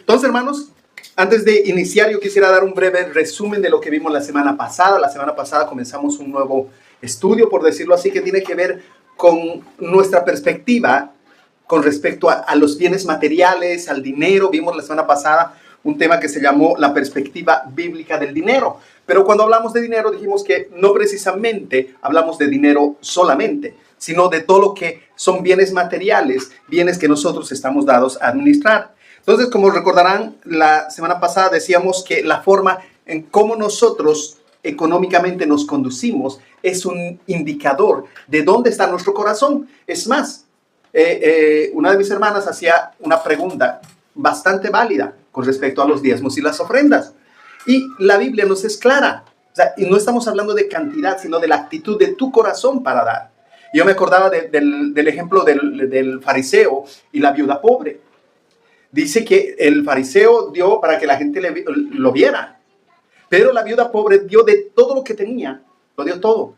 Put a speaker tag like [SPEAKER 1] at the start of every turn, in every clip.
[SPEAKER 1] Entonces, hermanos, antes de iniciar, yo quisiera dar un breve resumen de lo que vimos la semana pasada. La semana pasada comenzamos un nuevo estudio, por decirlo así, que tiene que ver con nuestra perspectiva con respecto a los bienes materiales, al dinero. Vimos la semana pasada un tema que se llamó la perspectiva bíblica del dinero. Pero cuando hablamos de dinero dijimos que no precisamente hablamos de dinero solamente, sino de todo lo que son bienes materiales, bienes que nosotros estamos dados a administrar. Entonces, como recordarán, la semana pasada decíamos que la forma en cómo nosotros económicamente nos conducimos es un indicador de dónde está nuestro corazón. Es más, una de mis hermanas hacía una pregunta bastante válida con respecto a los diezmos y las ofrendas. Y la Biblia nos es clara. O sea, y no estamos hablando de cantidad, sino de la actitud de tu corazón para dar. Yo me acordaba del ejemplo del fariseo y la viuda pobre. Dice que el fariseo dio para que la gente lo viera. Pero la viuda pobre dio de todo lo que tenía. Lo dio todo.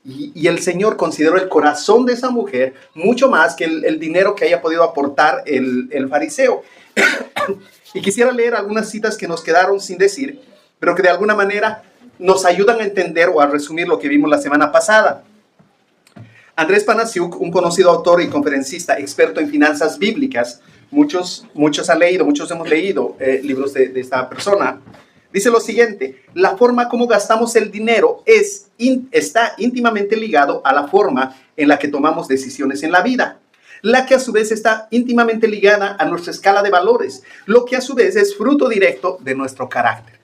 [SPEAKER 1] Y el Señor consideró el corazón de esa mujer mucho más que el dinero que haya podido aportar el fariseo. Y quisiera leer algunas citas que nos quedaron sin decir, pero que de alguna manera nos ayudan a entender o a resumir lo que vimos la semana pasada. Andrés Panasiuk, un conocido autor y conferencista experto en finanzas bíblicas, muchos hemos leído libros de esta persona, dice lo siguiente: la forma como gastamos el dinero está íntimamente ligado a la forma en la que tomamos decisiones en la vida, la que a su vez está íntimamente ligada a nuestra escala de valores, lo que a su vez es fruto directo de nuestro carácter.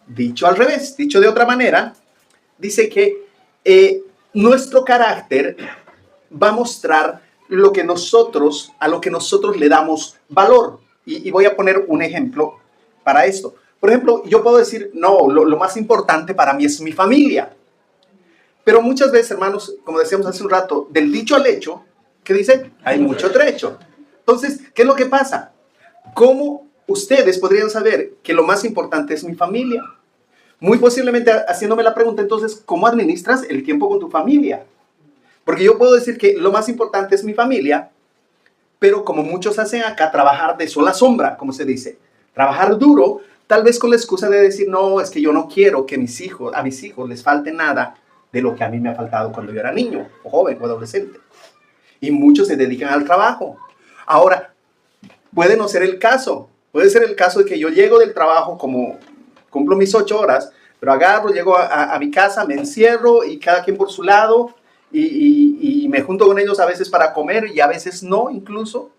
[SPEAKER 1] Dicho al revés, dicho de otra manera, dice que nuestro carácter va a mostrar a lo que nosotros le damos valor. Y voy a poner un ejemplo para esto. Por ejemplo, yo puedo decir, no, lo más importante para mí es mi familia. Pero muchas veces, hermanos, como decíamos hace un rato, del dicho al hecho, ¿qué dice? Hay mucho trecho. Entonces, ¿qué es lo que pasa? ¿Cómo ustedes podrían saber que lo más importante es mi familia? Muy posiblemente haciéndome la pregunta, entonces, ¿cómo administras el tiempo con tu familia? Porque yo puedo decir que lo más importante es mi familia, pero como muchos hacen acá, trabajar de sol a sombra, como se dice. Trabajar duro, tal vez con la excusa de decir, no, es que yo no quiero que a mis hijos les falte nada de lo que a mí me ha faltado cuando yo era niño, o joven, o adolescente. Y muchos se dedican al trabajo. Ahora, puede no ser el caso. Puede ser el caso de que yo llego del trabajo, como cumplo mis 8 horas, pero agarro, llego a mi casa, me encierro y cada quien por su lado y me junto con ellos a veces para comer y a veces no incluso.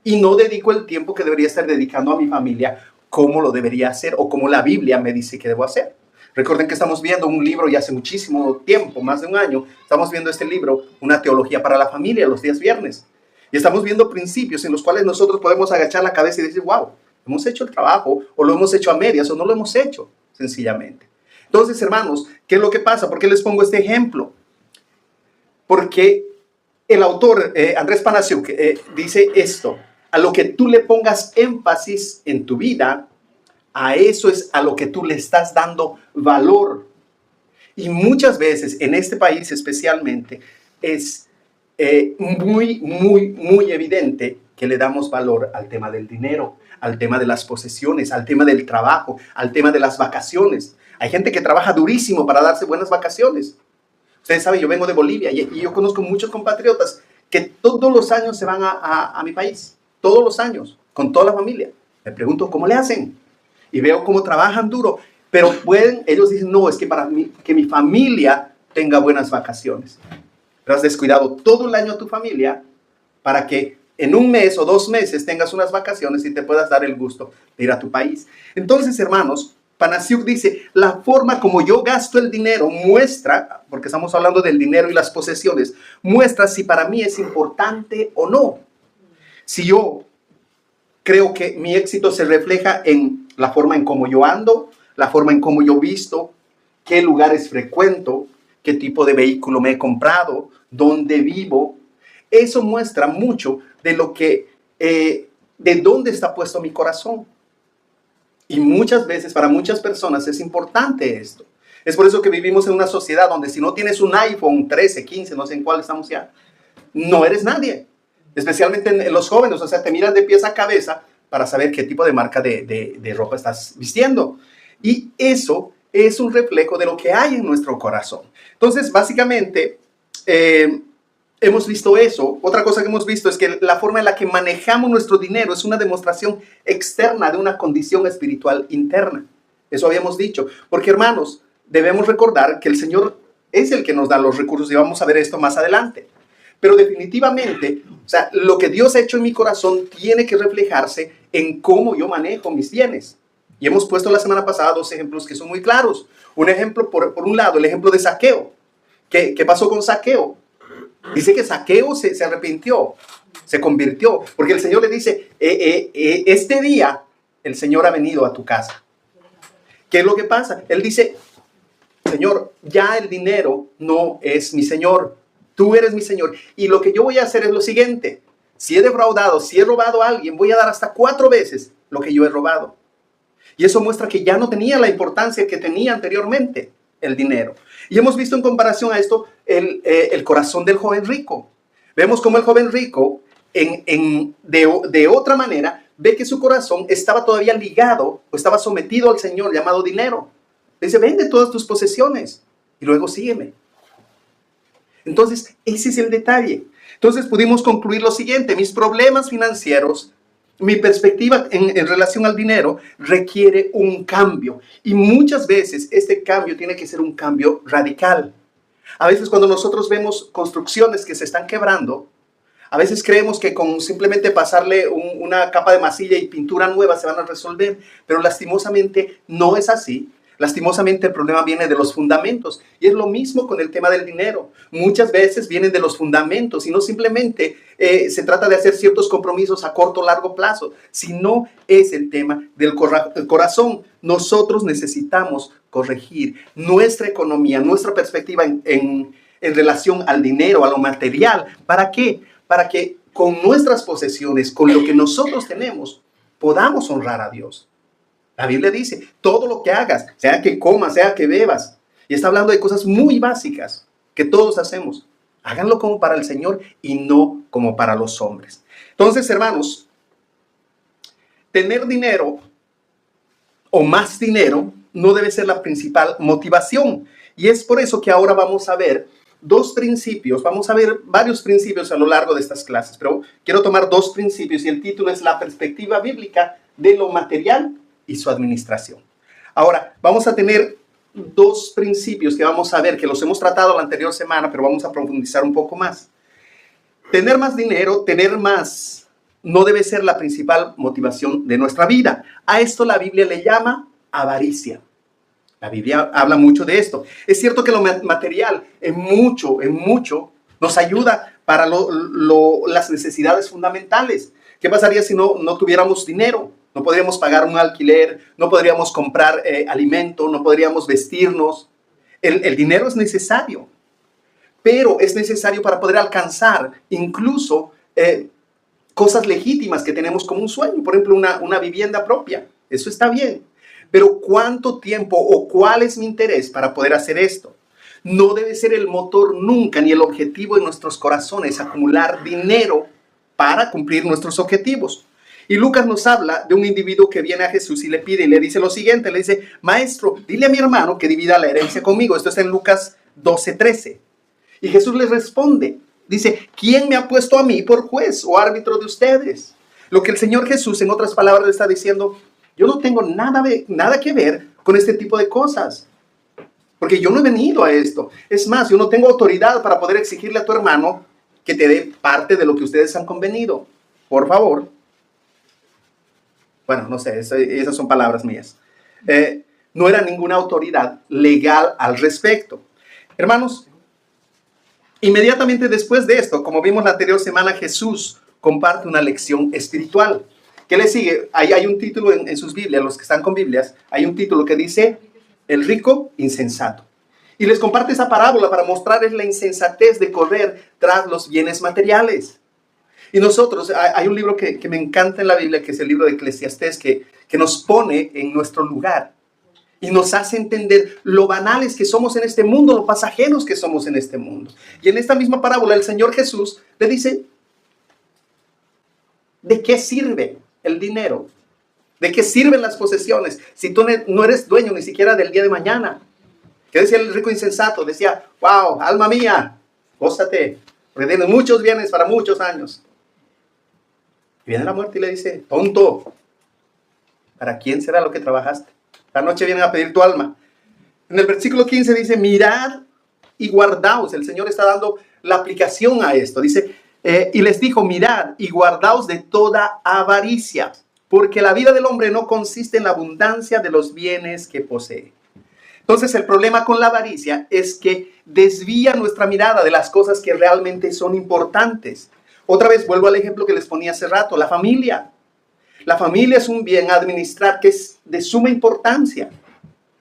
[SPEAKER 1] Y no dedico el tiempo que debería estar dedicando a mi familia como lo debería hacer o como la Biblia me dice que debo hacer. Recuerden que estamos viendo un libro ya hace muchísimo tiempo, más de un año, estamos viendo este libro, Una teología para la familia, los días viernes. Y estamos viendo principios en los cuales nosotros podemos agachar la cabeza y decir, wow, hemos hecho el trabajo, o lo hemos hecho a medias, o no lo hemos hecho, sencillamente. Entonces, hermanos, ¿qué es lo que pasa? ¿Por qué les pongo este ejemplo? Porque el autor, Andrés Panasiuk, dice esto: a lo que tú le pongas énfasis en tu vida, a eso es a lo que tú le estás dando valor. Y muchas veces, en este país especialmente, es muy evidente que le damos valor al tema del dinero, al tema de las posesiones, al tema del trabajo, al tema de las vacaciones. Hay gente que trabaja durísimo para darse buenas vacaciones. Ustedes saben, yo vengo de Bolivia y yo conozco muchos compatriotas que todos los años se van a mi país, todos los años, con toda la familia. Me pregunto, ¿cómo le hacen? Y veo cómo trabajan duro, pero ellos dicen, no, es que para mí, que mi familia tenga buenas vacaciones. Pero has descuidado todo el año a tu familia para que en un mes o 2 meses tengas unas vacaciones y te puedas dar el gusto de ir a tu país. Entonces, hermanos, Panasiuk dice, la forma como yo gasto el dinero muestra, porque estamos hablando del dinero y las posesiones, muestra si para mí es importante o no. Si yo creo que mi éxito se refleja en la forma en cómo yo ando, la forma en cómo yo visto, qué lugares frecuento, qué tipo de vehículo me he comprado, dónde vivo. Eso muestra mucho de lo que, de dónde está puesto mi corazón. Y muchas veces, para muchas personas es importante esto. Es por eso que vivimos en una sociedad donde si no tienes un iPhone 13, 15, no sé en cuál estamos ya, no eres nadie. Especialmente en los jóvenes, o sea, te miran de pies a cabeza para saber qué tipo de marca de ropa estás vistiendo. Y eso es un reflejo de lo que hay en nuestro corazón. Entonces, básicamente, hemos visto eso. Otra cosa que hemos visto es que la forma en la que manejamos nuestro dinero es una demostración externa de una condición espiritual interna. Eso habíamos dicho. Porque, hermanos, debemos recordar que el Señor es el que nos da los recursos y vamos a ver esto más adelante. Pero definitivamente, o sea, lo que Dios ha hecho en mi corazón tiene que reflejarse en cómo yo manejo mis bienes. Y hemos puesto la semana pasada 2 ejemplos que son muy claros. Un ejemplo, por un lado, el ejemplo de Zaqueo. ¿Qué pasó con Zaqueo? Dice que Zaqueo se arrepintió, se convirtió, porque el Señor le dice, este día el Señor ha venido a tu casa. ¿Qué es lo que pasa? Él dice, Señor, ya el dinero no es mi Señor, tú eres mi Señor. Y lo que yo voy a hacer es lo siguiente, si he defraudado, si he robado a alguien, voy a dar hasta 4 veces lo que yo he robado. Y eso muestra que ya no tenía la importancia que tenía anteriormente el dinero. Y hemos visto en comparación a esto el corazón del joven rico. Vemos cómo el joven rico, de otra manera, ve que su corazón estaba todavía ligado o estaba sometido al Señor llamado dinero. Le dice, vende todas tus posesiones y luego sígueme. Entonces, ese es el detalle. Entonces pudimos concluir lo siguiente, mis problemas financieros, mi perspectiva en relación al dinero requiere un cambio. Y muchas veces este cambio tiene que ser un cambio radical. A veces cuando nosotros vemos construcciones que se están quebrando, a veces creemos que con simplemente pasarle una capa de masilla y pintura nueva se van a resolver. Pero lastimosamente no es así. Lastimosamente el problema viene de los fundamentos. Y es lo mismo con el tema del dinero. Muchas veces vienen de los fundamentos y no simplemente se trata de hacer ciertos compromisos a corto o largo plazo, sino es el tema del corazón. Nosotros necesitamos corregir nuestra economía, nuestra perspectiva en relación al dinero, a lo material. ¿Para qué? Para que con nuestras posesiones, con lo que nosotros tenemos, podamos honrar a Dios. La Biblia dice, todo lo que hagas, sea que comas, sea que bebas, y está hablando de cosas muy básicas que todos hacemos. Háganlo como para el Señor y no como para los hombres. Entonces, hermanos, tener dinero o más dinero no debe ser la principal motivación. Y es por eso que ahora vamos a ver 2 principios. Vamos a ver varios principios a lo largo de estas clases, pero quiero tomar 2 principios y el título es la perspectiva bíblica de lo material y su administración. Ahora, vamos a tener 2 principios que vamos a ver, que los hemos tratado la anterior semana, pero vamos a profundizar un poco más. Tener más dinero, tener más, no debe ser la principal motivación de nuestra vida. A esto la Biblia le llama avaricia. La Biblia habla mucho de esto. Es cierto que lo material en mucho nos ayuda para las necesidades fundamentales. ¿Qué pasaría si no tuviéramos dinero? No podríamos pagar un alquiler, no podríamos comprar alimento, no podríamos vestirnos. El dinero es necesario, pero es necesario para poder alcanzar incluso cosas legítimas que tenemos como un sueño. Por ejemplo, una vivienda propia. Eso está bien. Pero ¿cuánto tiempo o cuál es mi interés para poder hacer esto? No debe ser el motor nunca ni el objetivo de nuestros corazones acumular dinero para cumplir nuestros objetivos. Y Lucas nos habla de un individuo que viene a Jesús y le pide y le dice lo siguiente, le dice, maestro, dile a mi hermano que divida la herencia conmigo. Esto está en Lucas 12:13. Y Jesús les responde, dice, ¿quién me ha puesto a mí por juez o árbitro de ustedes? Lo que el Señor Jesús, en otras palabras, le está diciendo, yo no tengo nada que ver con este tipo de cosas, porque yo no he venido a esto. Es más, yo no tengo autoridad para poder exigirle a tu hermano que te dé parte de lo que ustedes han convenido. Por favor. Bueno, no sé, esas son palabras mías. No era ninguna autoridad legal al respecto. Hermanos, inmediatamente después de esto, como vimos la anterior semana, Jesús comparte una lección espiritual. ¿Qué le sigue? Ahí hay un título en sus Biblias, los que están con Biblias, hay un título que dice, el rico insensato. Y les comparte esa parábola para mostrarles la insensatez de correr tras los bienes materiales. Y nosotros, hay un libro que me encanta en la Biblia, que es el libro de Eclesiastés, que nos pone en nuestro lugar y nos hace entender lo banales que somos en este mundo, lo pasajeros que somos en este mundo. Y en esta misma parábola, el Señor Jesús le dice, ¿de qué sirve el dinero? ¿De qué sirven las posesiones si tú no eres dueño ni siquiera del día de mañana? ¿Qué decía el rico insensato? Decía, wow, alma mía, gózate, porque tienes muchos bienes para muchos años. Y viene la muerte y le dice, tonto, ¿para quién será lo que trabajaste? La noche vienen a pedir tu alma. En el versículo 15 dice, mirad y guardaos. El Señor está dando la aplicación a esto. Dice, y les dijo, mirad y guardaos de toda avaricia, porque la vida del hombre no consiste en la abundancia de los bienes que posee. Entonces el problema con la avaricia es que desvía nuestra mirada de las cosas que realmente son importantes. Otra vez vuelvo al ejemplo que les ponía hace rato, la familia. La familia es un bien a administrar que es de suma importancia.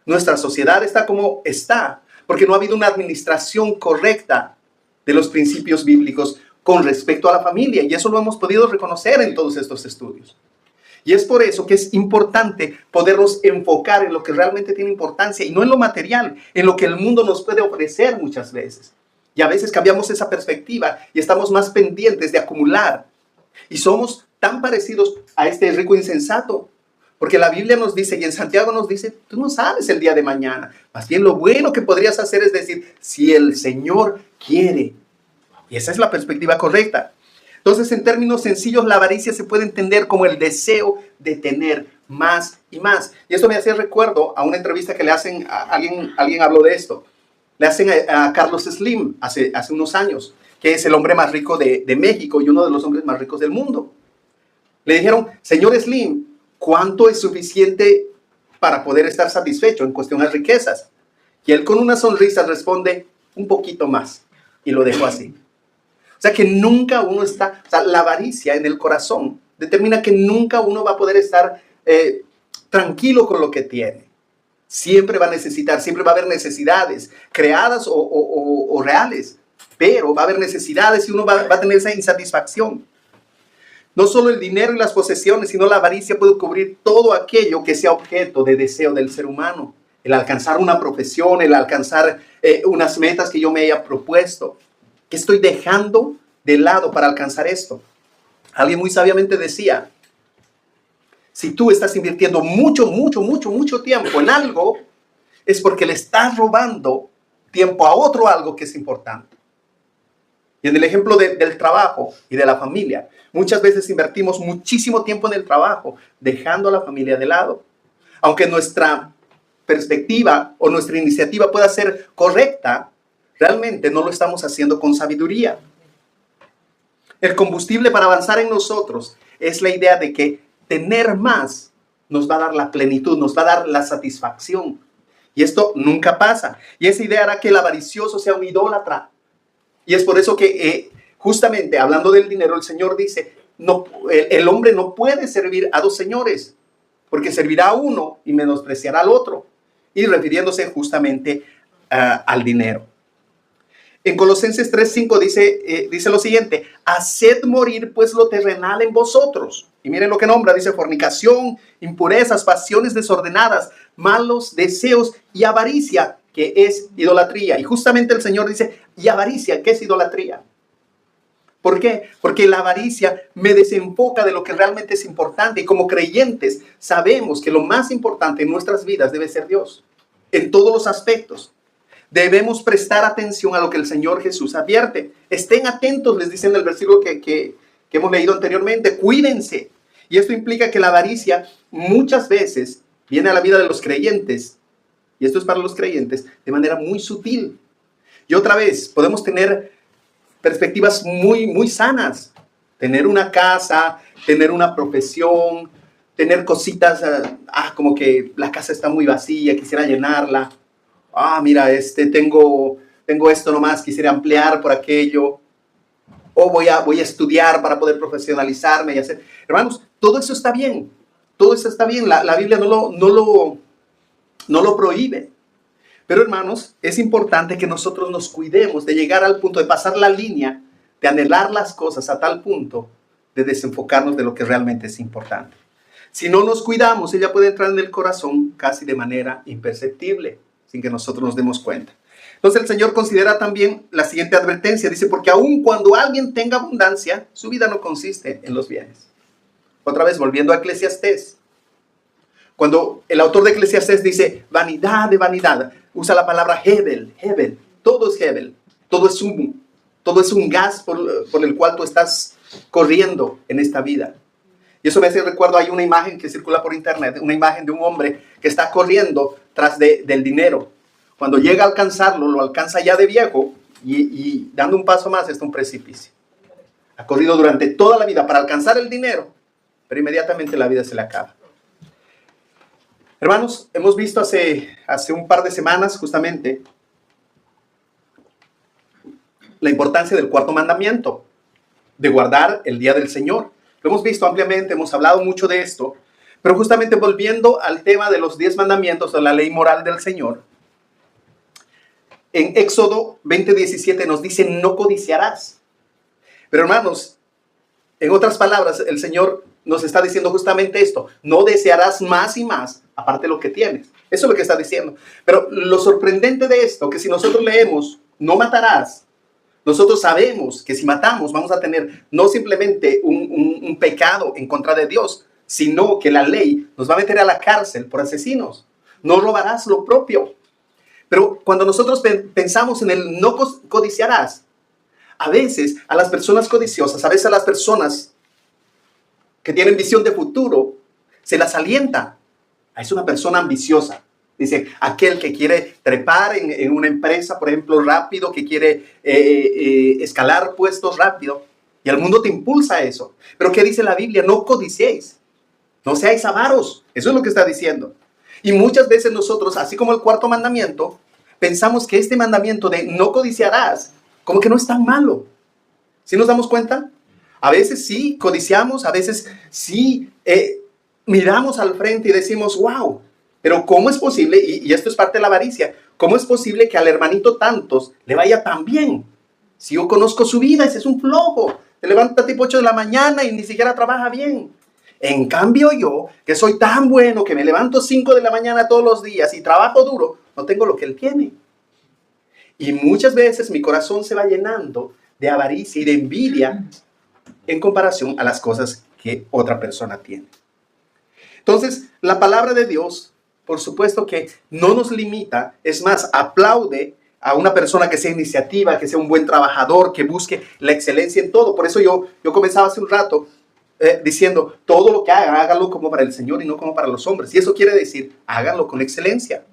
[SPEAKER 1] Nuestra sociedad está como está, porque no ha habido una administración correcta de los principios bíblicos con respecto a la familia. Y eso lo hemos podido reconocer en todos estos estudios. Y es por eso que es importante podernos enfocar en lo que realmente tiene importancia y no en lo material, en lo que el mundo nos puede ofrecer muchas veces. Y a veces cambiamos esa perspectiva y estamos más pendientes de acumular. Y somos tan parecidos a este rico insensato. Porque la Biblia nos dice y en Santiago nos dice, tú no sabes el día de mañana. Más bien lo bueno que podrías hacer es decir, si el Señor quiere. Y esa es la perspectiva correcta. Entonces, en términos sencillos, la avaricia se puede entender como el deseo de tener más y más. Y esto me hace recuerdo a una entrevista que le hacen, alguien habló de esto. Le hacen a Carlos Slim hace unos años, que es el hombre más rico de México y uno de los hombres más ricos del mundo. Le dijeron, señor Slim, ¿cuánto es suficiente para poder estar satisfecho en cuestión de riquezas? Y él con una sonrisa responde, un poquito más. Y lo dejó así. O sea que nunca uno está, o sea, la avaricia en el corazón determina que nunca uno va a poder estar tranquilo con lo que tiene. Siempre va a necesitar, siempre va a haber necesidades creadas o reales, pero va a haber necesidades y uno va a tener esa insatisfacción. No solo el dinero y las posesiones, sino la avaricia puede cubrir todo aquello que sea objeto de deseo del ser humano. El alcanzar una profesión, el alcanzar unas metas que yo me haya propuesto. ¿Qué estoy dejando de lado para alcanzar esto? Alguien muy sabiamente decía, si tú estás invirtiendo mucho tiempo en algo, es porque le estás robando tiempo a otro algo que es importante. Y en el ejemplo del trabajo y de la familia, muchas veces invertimos muchísimo tiempo en el trabajo, dejando a la familia de lado. Aunque nuestra perspectiva o nuestra iniciativa pueda ser correcta, realmente no lo estamos haciendo con sabiduría. El combustible para avanzar en nosotros es la idea de que tener más nos va a dar la plenitud, nos va a dar la satisfacción. Y esto nunca pasa. Y esa idea hará que el avaricioso sea un idólatra. Y es por eso que justamente hablando del dinero, el Señor dice, no, el hombre no puede servir a dos señores, porque servirá a uno y menospreciará al otro. Y refiriéndose justamente al dinero. En Colosenses 3:5 dice lo siguiente, haced morir pues lo terrenal en vosotros. Y miren lo que nombra, dice fornicación, impurezas, pasiones desordenadas, malos deseos y avaricia, que es idolatría. Y justamente el Señor dice, y avaricia, ¿qué es idolatría? ¿Por qué? Porque la avaricia me desenfoca de lo que realmente es importante. Y como creyentes sabemos que lo más importante en nuestras vidas debe ser Dios, en todos los aspectos. Debemos prestar atención a lo que el Señor Jesús advierte. Estén atentos, les dice en el versículo que hemos leído anteriormente. Cuídense. Y esto implica que la avaricia muchas veces viene a la vida de los creyentes. Y esto es para los creyentes de manera muy sutil. Y otra vez, podemos tener perspectivas muy sanas. Tener una casa, tener una profesión, tener cositas, como que la casa está muy vacía, quisiera llenarla. Mira, tengo esto nomás, quisiera ampliar por aquello. O voy a estudiar para poder profesionalizarme y hacer. Hermanos, todo eso está bien. Todo eso está bien. La Biblia no lo prohíbe. Pero hermanos, es importante que nosotros nos cuidemos de llegar al punto de pasar la línea, de anhelar las cosas a tal punto de desenfocarnos de lo que realmente es importante. Si no nos cuidamos, ella puede entrar en el corazón casi de manera imperceptible, sin que nosotros nos demos cuenta. Entonces el Señor considera también la siguiente advertencia. Dice, porque aun cuando alguien tenga abundancia, su vida no consiste en los bienes. Otra vez, volviendo a Eclesiastés. Cuando el autor de Eclesiastés dice, vanidad de vanidad, usa la palabra Hebel, Hebel. Todo es Hebel, todo es humo, todo es un gas por el cual tú estás corriendo en esta vida. Y eso me hace recuerdo, hay una imagen que circula por internet, una imagen de un hombre que está corriendo tras del dinero. Cuando llega a alcanzarlo, lo alcanza ya de viejo y dando un paso más está un precipicio. Ha corrido durante toda la vida para alcanzar el dinero, pero inmediatamente la vida se le acaba. Hermanos, hemos visto hace un par de semanas justamente la importancia del cuarto mandamiento, de guardar el día del Señor. Lo hemos visto ampliamente, hemos hablado mucho de esto, pero justamente volviendo al tema de los 10 mandamientos de la ley moral del Señor, en Éxodo 20:17 nos dice, no codiciarás. Pero hermanos, en otras palabras, el Señor nos está diciendo justamente esto, no desearás más y más, aparte de lo que tienes. Eso es lo que está diciendo. Pero lo sorprendente de esto, que si nosotros leemos, no matarás, nosotros sabemos que si matamos vamos a tener no simplemente un pecado en contra de Dios, sino que la ley nos va a meter a la cárcel por asesinos. No robarás lo propio. Pero cuando nosotros pensamos en el no codiciarás, a veces a las personas codiciosas, a veces a las personas que tienen visión de futuro, se las alienta. Es una persona ambiciosa. Dice, aquel que quiere trepar en una empresa, por ejemplo, rápido, que quiere escalar puestos rápido. Y el mundo te impulsa a eso. Pero ¿qué dice la Biblia? No codiciéis. No seáis avaros. Eso es lo que está diciendo. Y muchas veces nosotros, así como el cuarto mandamiento, pensamos que este mandamiento de no codiciarás, como que no es tan malo. ¿Sí nos damos cuenta? A veces sí codiciamos, a veces sí miramos al frente y decimos, wow, pero ¿cómo es posible? Y esto es parte de la avaricia. ¿Cómo es posible que al hermanito tantos le vaya tan bien? Si yo conozco su vida, ese es un flojo. Se levanta tipo 8 de la mañana y ni siquiera trabaja bien. En cambio yo, que soy tan bueno, que me levanto 5 de la mañana todos los días y trabajo duro, no tengo lo que él tiene. Y muchas veces mi corazón se va llenando de avaricia y de envidia en comparación a las cosas que otra persona tiene. Entonces, la palabra de Dios, por supuesto que no nos limita, es más, aplaude a una persona que sea iniciativa, que sea un buen trabajador, que busque la excelencia en todo. Por eso yo comenzaba hace un rato diciendo, todo lo que hagan, háganlo como para el Señor y no como para los hombres. Y eso quiere decir, háganlo con excelencia.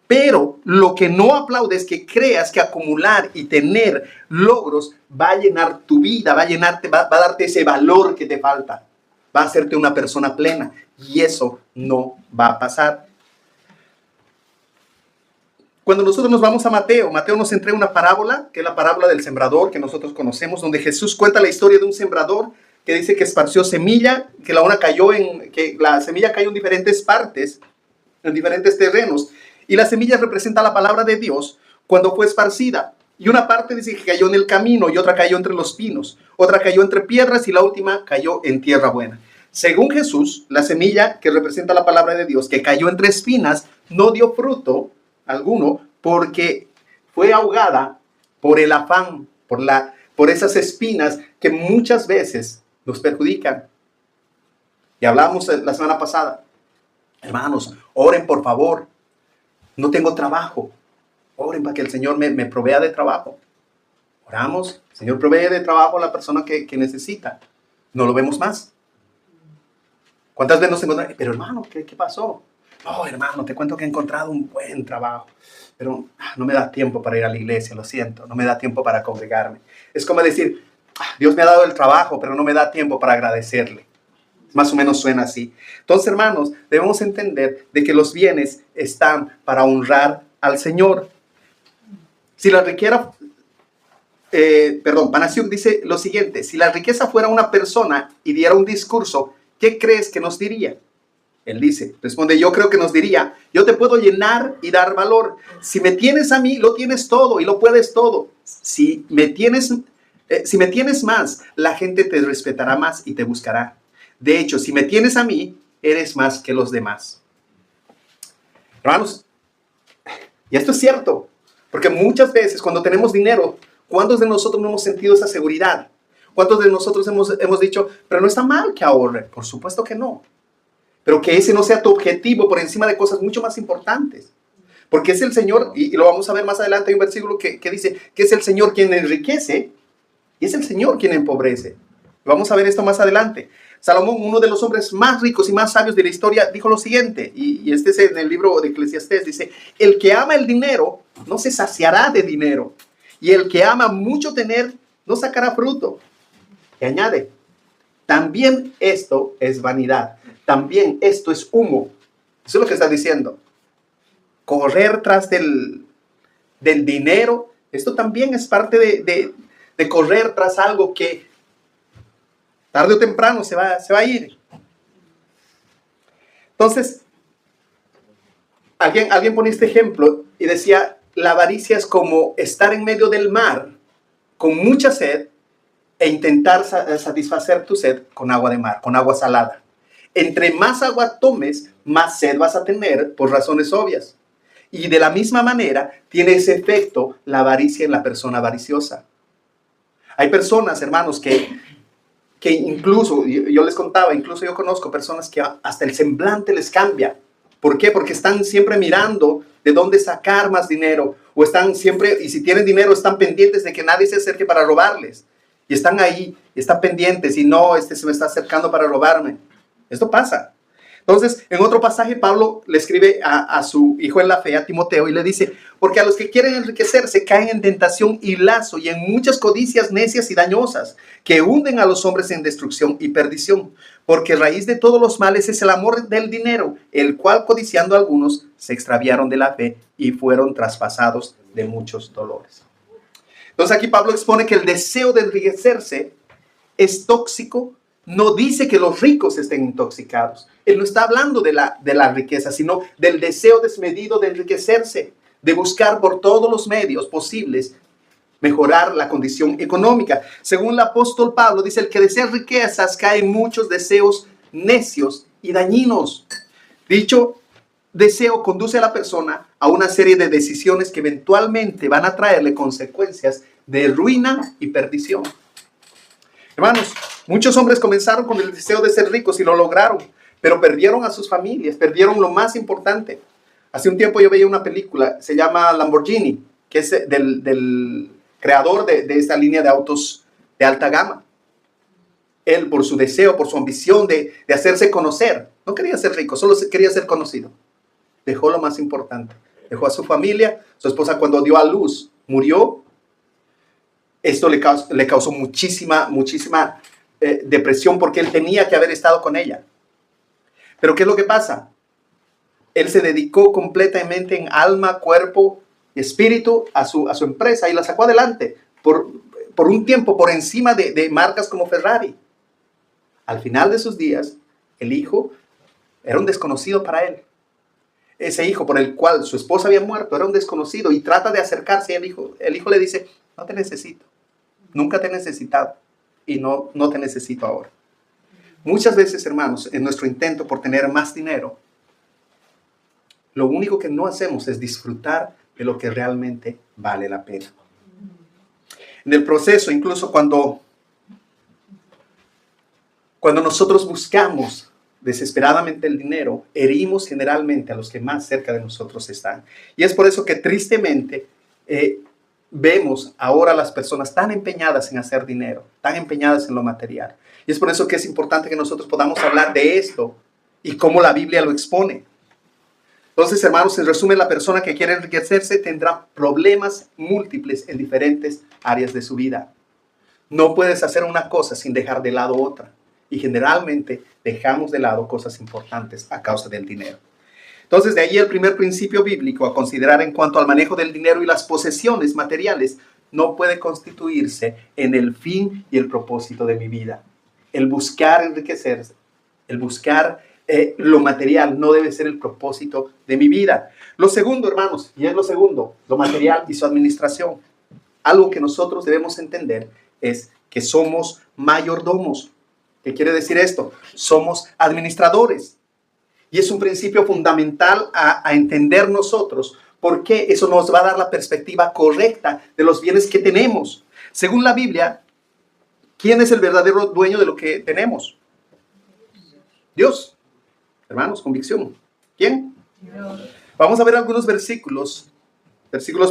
[SPEAKER 1] Pero lo que no aplaude es que creas que acumular y tener logros va a llenar tu vida, va a llenarte, va a darte ese valor que te falta. Va a hacerte una persona plena. Y eso no va a pasar. Cuando nosotros nos vamos a Mateo nos entrega una parábola, que es la parábola del sembrador, que nosotros conocemos, donde Jesús cuenta la historia de un sembrador que dice que esparció semilla, que la semilla cayó en diferentes partes, en diferentes terrenos. Y la semilla representa la palabra de Dios cuando fue esparcida. Y una parte dice que cayó en el camino y otra cayó entre los pinos. Otra cayó entre piedras y la última cayó en tierra buena. Según Jesús, la semilla que representa la palabra de Dios, que cayó entre espinas, no dio fruto alguno porque fue ahogada por el afán, por esas espinas que muchas veces nos perjudican. Y hablamos la semana pasada. Hermanos, oren por favor. No tengo trabajo. Oren para que el Señor me provea de trabajo. Oramos. El Señor provee de trabajo a la persona que necesita. No lo vemos más. ¿Cuántas veces nos encontramos? Pero hermano, ¿qué pasó? No, hermano, te cuento que he encontrado un buen trabajo. Pero no me da tiempo para ir a la iglesia, lo siento. No me da tiempo para congregarme. Es como decir, Dios me ha dado el trabajo, pero no me da tiempo para agradecerle. Más o menos suena así. Entonces, hermanos, debemos entender de que los bienes están para honrar al Señor. Si la riqueza, Panasiuk dice lo siguiente: si la riqueza fuera una persona y diera un discurso, ¿qué crees que nos diría? Él dice, responde, yo creo que nos diría, yo te puedo llenar y dar valor. Si me tienes a mí, lo tienes todo y lo puedes todo. Si me tienes más, la gente te respetará más y te buscará. De hecho, si me tienes a mí, eres más que los demás. Hermanos, y esto es cierto, porque muchas veces cuando tenemos dinero, ¿cuántos de nosotros no hemos sentido esa seguridad? ¿Cuántos de nosotros hemos dicho, pero no está mal que ahorre? Por supuesto que no. Pero que ese no sea tu objetivo por encima de cosas mucho más importantes. Porque es el Señor, y lo vamos a ver más adelante, hay un versículo que dice que es el Señor quien enriquece y es el Señor quien empobrece. Vamos a ver esto más adelante. Salomón, uno de los hombres más ricos y más sabios de la historia, dijo lo siguiente, y este es en el libro de Eclesiastés, dice, el que ama el dinero no se saciará de dinero, y el que ama mucho tener no sacará fruto. Y añade, también esto es vanidad, también esto es humo. Eso es lo que está diciendo. Correr tras del dinero, esto también es parte de correr tras algo que tarde o temprano se va a ir. Entonces, alguien ponía este ejemplo y decía, la avaricia es como estar en medio del mar con mucha sed e intentar satisfacer tu sed con agua de mar, con agua salada. Entre más agua tomes, más sed vas a tener por razones obvias. Y de la misma manera tiene ese efecto la avaricia en la persona avariciosa. Hay personas, hermanos, que incluso, yo les contaba, incluso yo conozco personas que hasta el semblante les cambia. ¿Por qué? Porque están siempre mirando de dónde sacar más dinero. O están siempre, y si tienen dinero, están pendientes de que nadie se acerque para robarles. Y están ahí, están pendientes, y no, se me está acercando para robarme. Esto pasa. Entonces, en otro pasaje, Pablo le escribe a su hijo en la fe, a Timoteo, y le dice, porque a los que quieren enriquecerse caen en tentación y lazo y en muchas codicias necias y dañosas, que hunden a los hombres en destrucción y perdición. Porque raíz de todos los males es el amor del dinero, el cual codiciando algunos se extraviaron de la fe y fueron traspasados de muchos dolores. Entonces aquí Pablo expone que el deseo de enriquecerse es tóxico. No dice que los ricos estén intoxicados. Él no está hablando de la riqueza, sino del deseo desmedido de enriquecerse, de buscar por todos los medios posibles mejorar la condición económica. Según el apóstol Pablo, dice, el que desea riquezas cae en muchos deseos necios y dañinos. Dicho deseo conduce a la persona a una serie de decisiones que eventualmente van a traerle consecuencias de ruina y perdición. Hermanos, muchos hombres comenzaron con el deseo de ser ricos y lo lograron, pero perdieron a sus familias, perdieron lo más importante. Hace un tiempo yo veía una película, se llama Lamborghini, que es del creador de esta línea de autos de alta gama. Él, por su deseo, por su ambición de hacerse conocer, no quería ser rico, solo quería ser conocido. Dejó lo más importante, dejó a su familia. Su esposa, cuando dio a luz, murió. Esto le causó muchísima depresión, porque él tenía que haber estado con ella. Pero ¿qué es lo que pasa? Él se dedicó completamente en alma, cuerpo y espíritu a su empresa y la sacó adelante por un tiempo por encima de marcas como Ferrari. Al final de sus días, el hijo era un desconocido para él. Ese hijo por el cual su esposa había muerto era un desconocido y trata de acercarse al hijo. El hijo le dice, no te necesito, nunca te he necesitado y no te necesito ahora. Muchas veces, hermanos, en nuestro intento por tener más dinero, lo único que no hacemos es disfrutar de lo que realmente vale la pena. En el proceso, incluso cuando nosotros buscamos desesperadamente el dinero, herimos generalmente a los que más cerca de nosotros están. Y es por eso que tristemente vemos ahora a las personas tan empeñadas en hacer dinero, tan empeñadas en lo material. Y es por eso que es importante que nosotros podamos hablar de esto y cómo la Biblia lo expone. Entonces, hermanos, en resumen, la persona que quiere enriquecerse tendrá problemas múltiples en diferentes áreas de su vida. No puedes hacer una cosa sin dejar de lado otra. Y generalmente dejamos de lado cosas importantes a causa del dinero. Entonces, de ahí el primer principio bíblico a considerar en cuanto al manejo del dinero y las posesiones materiales no puede constituirse en el fin y el propósito de mi vida. El buscar enriquecerse, el buscar lo material no debe ser el propósito de mi vida. Lo segundo, hermanos, y es lo segundo, lo material y su administración. Algo que nosotros debemos entender es que somos mayordomos. ¿Qué quiere decir esto? Somos administradores. Y es un principio fundamental a entender nosotros, porque eso nos va a dar la perspectiva correcta de los bienes que tenemos. Según la Biblia, ¿Quién es el verdadero dueño de lo que tenemos? Dios. Hermanos, convicción. ¿Quién? Dios. Vamos a ver algunos versículos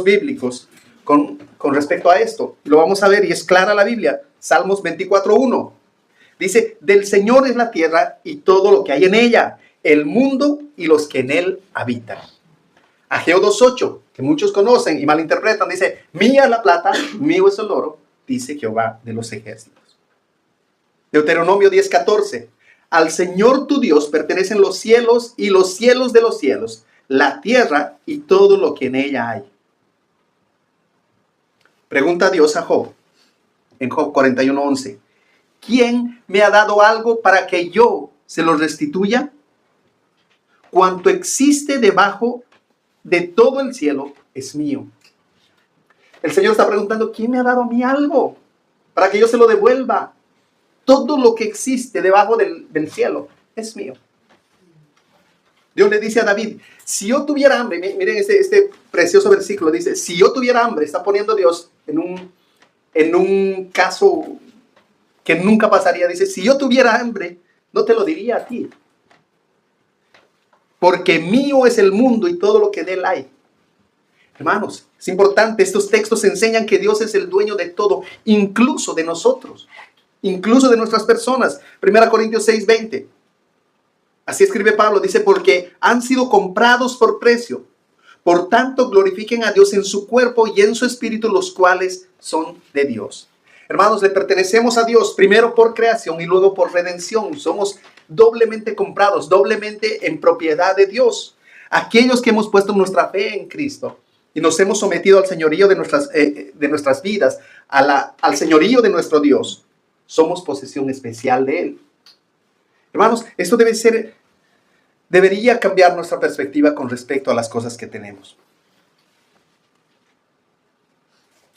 [SPEAKER 1] bíblicos con respecto a esto. Lo vamos a ver y es clara la Biblia. Salmos 24:1. Dice, del Señor es la tierra y todo lo que hay en ella, el mundo y los que en él habitan. Ageo 2:8, que muchos conocen y malinterpretan, dice, mía es la plata, mío es el oro, dice Jehová de los ejércitos. Deuteronomio 10:14, al Señor tu Dios pertenecen los cielos y los cielos de los cielos, la tierra y todo lo que en ella hay. Pregunta Dios a Job, en Job 41:11, ¿quién me ha dado algo para que yo se lo restituya? Cuanto existe debajo de todo el cielo es mío. El Señor está preguntando, ¿quién me ha dado a mí algo para que yo se lo devuelva? Todo lo que existe debajo del cielo es mío. Dios le dice a David, si yo tuviera hambre, miren este precioso versículo, dice, si yo tuviera hambre, está poniendo Dios en un caso que nunca pasaría, dice, si yo tuviera hambre, no te lo diría a ti. Porque mío es el mundo y todo lo que de él hay. Hermanos, es importante, estos textos enseñan que Dios es el dueño de todo, incluso de nosotros, incluso de nuestras personas. 1 Corintios 6:20. Así escribe Pablo, dice, porque han sido comprados por precio. Por tanto, glorifiquen a Dios en su cuerpo y en su espíritu, los cuales son de Dios. Hermanos, le pertenecemos a Dios primero por creación y luego por redención. Somos doblemente comprados, doblemente en propiedad de Dios. Aquellos que hemos puesto nuestra fe en Cristo y nos hemos sometido al señorío de nuestras vidas, al señorío de nuestro Dios, somos posesión especial de Él. Hermanos, esto debería cambiar nuestra perspectiva con respecto a las cosas que tenemos.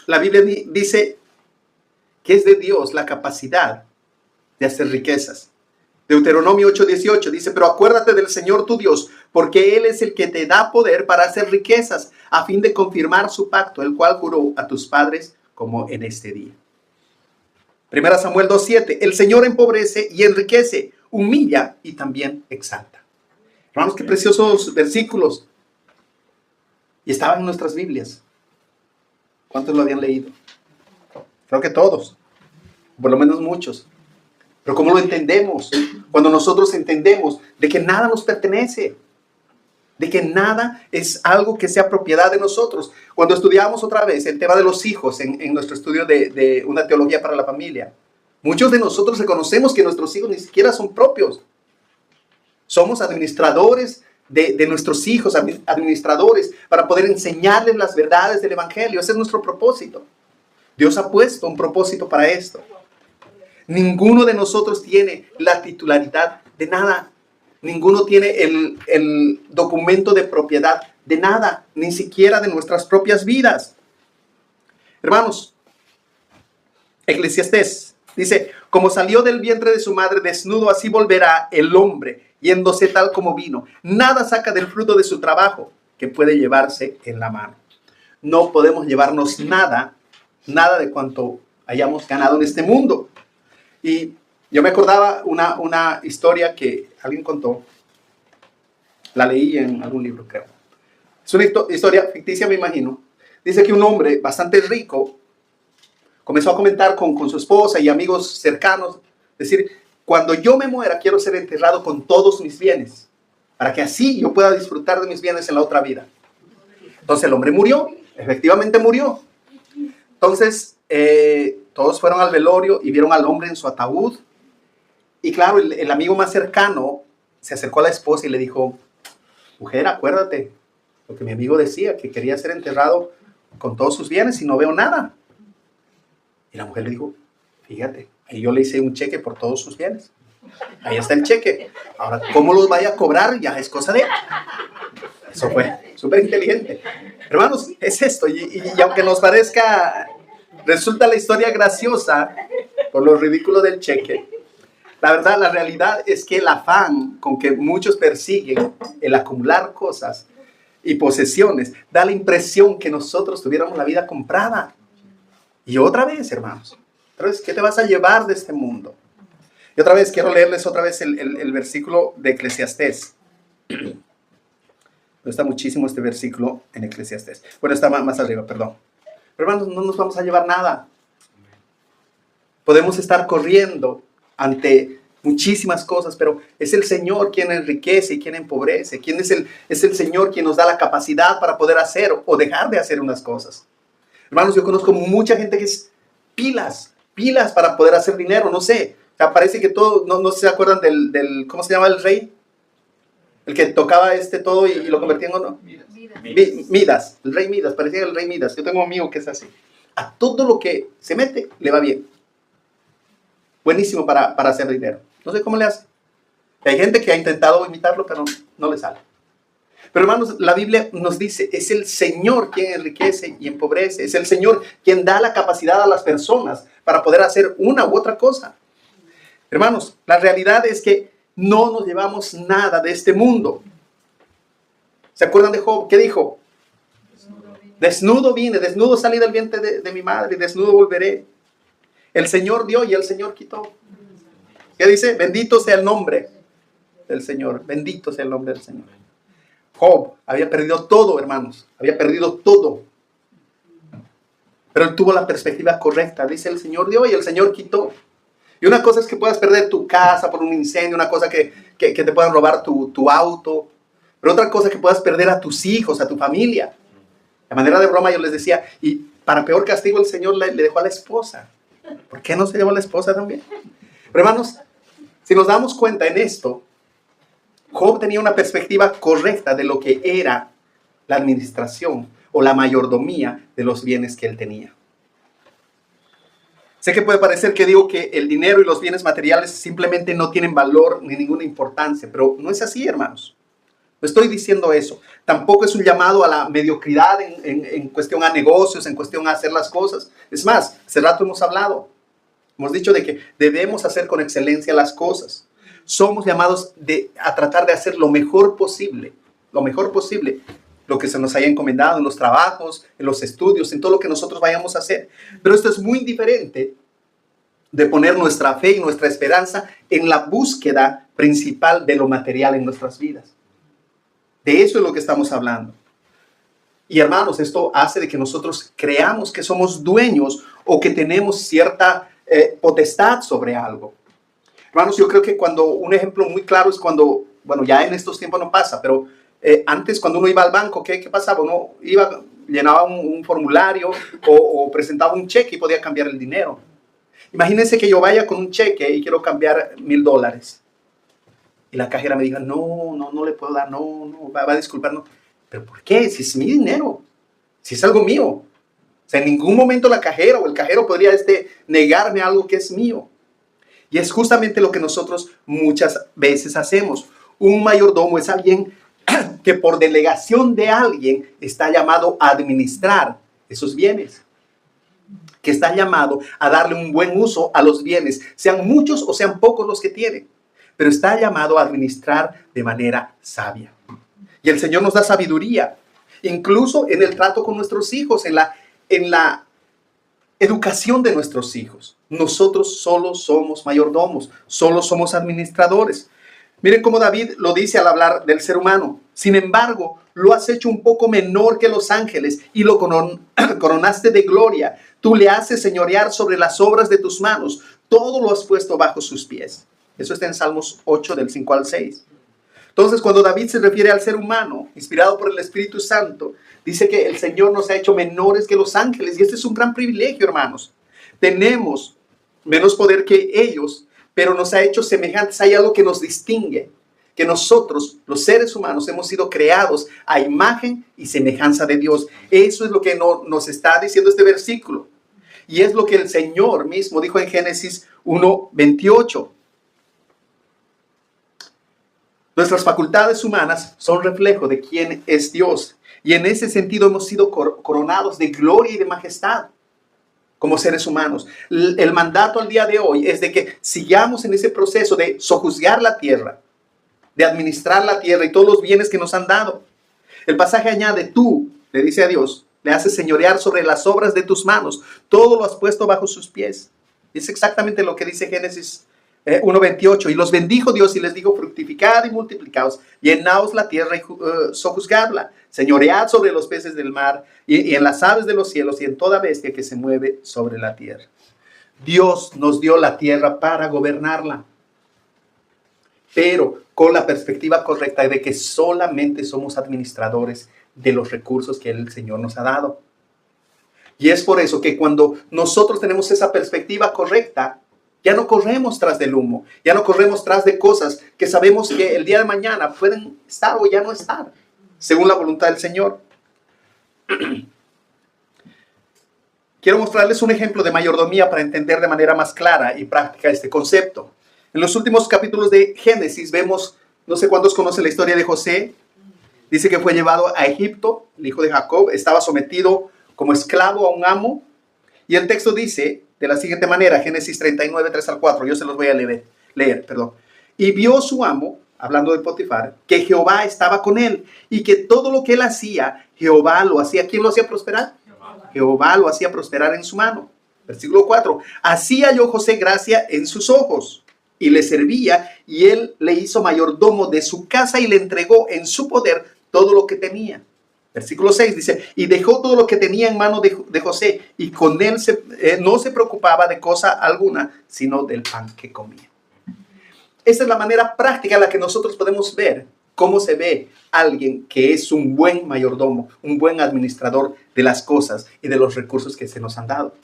[SPEAKER 1] La Biblia dice que es de Dios la capacidad de hacer riquezas. Deuteronomio 8:18 dice, pero acuérdate del Señor tu Dios, porque Él es el que te da poder para hacer riquezas, a fin de confirmar su pacto, el cual juró a tus padres como en este día. 1 Samuel 2:7, el Señor empobrece y enriquece, humilla y también exalta. Hermanos, qué preciosos versículos. Y estaban en nuestras Biblias. ¿Cuántos lo habían leído? Creo que todos, por lo menos muchos. Pero ¿cómo lo entendemos? Cuando nosotros entendemos de que nada nos pertenece, de que nada es algo que sea propiedad de nosotros. Cuando estudiamos otra vez el tema de los hijos en nuestro estudio de una teología para la familia, muchos de nosotros reconocemos que nuestros hijos ni siquiera son propios. Somos administradores de nuestros hijos, administradores para poder enseñarles las verdades del Evangelio. Ese es nuestro propósito. Dios ha puesto un propósito para esto. Ninguno de nosotros tiene la titularidad de nada. Ninguno tiene el documento de propiedad de nada, ni siquiera de nuestras propias vidas. Hermanos, Eclesiastés dice, como salió del vientre de su madre desnudo, así volverá el hombre, yéndose tal como vino. Nada saca del fruto de su trabajo que puede llevarse en la mano. No podemos llevarnos nada de cuanto hayamos ganado en este mundo. Y yo me acordaba una historia que alguien contó. La leí en algún libro, creo. Es una historia ficticia, me imagino. Dice que un hombre bastante rico comenzó a comentar con su esposa y amigos cercanos, decir, cuando yo me muera quiero ser enterrado con todos mis bienes, para que así yo pueda disfrutar de mis bienes en la otra vida. Entonces el hombre murió, efectivamente murió. Entonces todos fueron al velorio y vieron al hombre en su ataúd. Y claro, el amigo más cercano se acercó a la esposa y le dijo, mujer, acuérdate lo que mi amigo decía, que quería ser enterrado con todos sus bienes y no veo nada. Y la mujer le dijo, fíjate, ahí yo le hice un cheque por todos sus bienes. Ahí está el cheque. Ahora, ¿cómo los vaya a cobrar? Ya es cosa de él. Eso fue súper inteligente. Hermanos, es esto. Y aunque nos parezca, resulta la historia graciosa por lo ridículo del cheque. La verdad, la realidad es que el afán con que muchos persiguen el acumular cosas y posesiones da la impresión que nosotros tuviéramos la vida comprada. Y otra vez, hermanos, Otra vez, ¿qué te vas a llevar de este mundo? Y otra vez, quiero leerles otra vez el versículo de Eclesiastés. Me gusta muchísimo este versículo en Eclesiastés. Bueno, está más arriba, perdón. Pero hermanos, no nos vamos a llevar nada. Podemos estar corriendo ante muchísimas cosas, pero es el Señor quien enriquece y quien empobrece. Es el Señor quien nos da la capacidad para poder hacer o dejar de hacer unas cosas. Hermanos, yo conozco mucha gente que es pilas para poder hacer dinero, no sé. O sea, parece que todo, no se acuerdan del ¿cómo se llama el rey? El que tocaba todo y lo convertía en oro. Midas, el rey Midas, parecía el rey Midas. Yo tengo un amigo que es así. A todo lo que se mete, le va bien. Buenísimo para hacer dinero. No sé cómo le hace. Hay gente que ha intentado imitarlo, pero no le sale. Pero hermanos, la Biblia nos dice, es el Señor quien enriquece y empobrece. Es el Señor quien da la capacidad a las personas para poder hacer una u otra cosa. Hermanos, la realidad es que no nos llevamos nada de este mundo. ¿Se acuerdan de Job? ¿Qué dijo? Desnudo vine, desnudo salí del vientre de mi madre, desnudo volveré. El Señor dio y el Señor quitó. ¿Qué dice? Bendito sea el nombre del Señor. Bendito sea el nombre del Señor. Job había perdido todo, hermanos. Había perdido todo. Pero él tuvo la perspectiva correcta. Dice, el Señor dio y el Señor quitó. Y una cosa es que puedas perder tu casa por un incendio. Una cosa que te puedan robar tu auto. Pero otra cosa que puedas perder a tus hijos, a tu familia. De manera de broma yo les decía, y para peor castigo el Señor le dejó a la esposa. ¿Por qué no se llevó a la esposa también? Pero hermanos, si nos damos cuenta en esto, Job tenía una perspectiva correcta de lo que era la administración o la mayordomía de los bienes que él tenía. Sé que puede parecer que digo que el dinero y los bienes materiales simplemente no tienen valor ni ninguna importancia, pero no es así, hermanos. No estoy diciendo eso. Tampoco es un llamado a la mediocridad en cuestión a negocios, en cuestión a hacer las cosas. Es más, hace rato hemos hablado. Hemos dicho de que debemos hacer con excelencia las cosas. Somos llamados a tratar de hacer lo mejor posible, lo que se nos haya encomendado en los trabajos, en los estudios, en todo lo que nosotros vayamos a hacer. Pero esto es muy diferente de poner nuestra fe y nuestra esperanza en la búsqueda principal de lo material en nuestras vidas. De eso es lo que estamos hablando. Y hermanos, esto hace de que nosotros creamos que somos dueños o que tenemos cierta potestad sobre algo. Hermanos, yo creo que un ejemplo muy claro es cuando, bueno, ya en estos tiempos no pasa, pero antes cuando uno iba al banco, ¿qué pasaba? Uno llenaba un formulario o presentaba un cheque y podía cambiar el dinero. Imagínense que yo vaya con un cheque y quiero cambiar $1,000. Y la cajera me diga, no le puedo dar, va a disculpar, no. ¿Pero por qué? Si es mi dinero, si es algo mío. O sea, en ningún momento la cajera o el cajero podría negarme algo que es mío. Y es justamente lo que nosotros muchas veces hacemos. Un mayordomo es alguien que por delegación de alguien está llamado a administrar esos bienes. Que está llamado a darle un buen uso a los bienes, sean muchos o sean pocos los que tiene. Pero está llamado a administrar de manera sabia. Y el Señor nos da sabiduría, incluso en el trato con nuestros hijos, en la educación de nuestros hijos. Nosotros solo somos mayordomos, solo somos administradores. Miren cómo David lo dice al hablar del ser humano. Sin embargo, lo has hecho un poco menor que los ángeles y lo coronaste de gloria. Tú le haces señorear sobre las obras de tus manos. Todo lo has puesto bajo sus pies. Eso está en Salmos 8, del 5 al 6. Entonces, cuando David se refiere al ser humano, inspirado por el Espíritu Santo, dice que el Señor nos ha hecho menores que los ángeles. Y este es un gran privilegio, hermanos. Tenemos menos poder que ellos, pero nos ha hecho semejantes. Hay algo que nos distingue, que nosotros, los seres humanos, hemos sido creados a imagen y semejanza de Dios. Eso es lo que nos está diciendo este versículo. Y es lo que el Señor mismo dijo en Génesis 1:28. Nuestras facultades humanas son reflejo de quién es Dios. Y en ese sentido hemos sido coronados de gloria y de majestad como seres humanos. El mandato al día de hoy es de que sigamos en ese proceso de sojuzgar la tierra, de administrar la tierra y todos los bienes que nos han dado. El pasaje añade, tú, le dice a Dios, le haces señorear sobre las obras de tus manos. Todo lo has puesto bajo sus pies. Es exactamente lo que dice Génesis 1:28. Y los bendijo Dios y les dijo: fructificad y multiplicaos, llenaos la tierra y sojuzgadla, señoread sobre los peces del mar y en las aves de los cielos y en toda bestia que se mueve sobre la tierra. Dios nos dio la tierra para gobernarla, pero con la perspectiva correcta de que solamente somos administradores de los recursos que el Señor nos ha dado. Y es por eso que cuando nosotros tenemos esa perspectiva correcta, ya no corremos tras del humo, ya no corremos tras de cosas que sabemos que el día de mañana pueden estar o ya no estar, según la voluntad del Señor. Quiero mostrarles un ejemplo de mayordomía para entender de manera más clara y práctica este concepto. En los últimos capítulos de Génesis vemos, no sé cuántos conocen la historia de José. Dice que fue llevado a Egipto, el hijo de Jacob, estaba sometido como esclavo a un amo. Y el texto dice de la siguiente manera, Génesis 39, 3-4, yo se los voy a leer. Y vio su amo, hablando de Potifar, que Jehová estaba con él y que todo lo que él hacía, Jehová lo hacía. ¿Quién lo hacía prosperar? Jehová lo hacía prosperar en su mano. Versículo 4. Así halló José gracia en sus ojos y le servía, y él le hizo mayordomo de su casa y le entregó en su poder todo lo que tenía. Versículo 6 dice: y dejó todo lo que tenía en mano de José, y con él no se preocupaba de cosa alguna, sino del pan que comía. Esa es la manera práctica en la que nosotros podemos ver cómo se ve alguien que es un buen mayordomo, un buen administrador de las cosas y de los recursos que se nos han dado.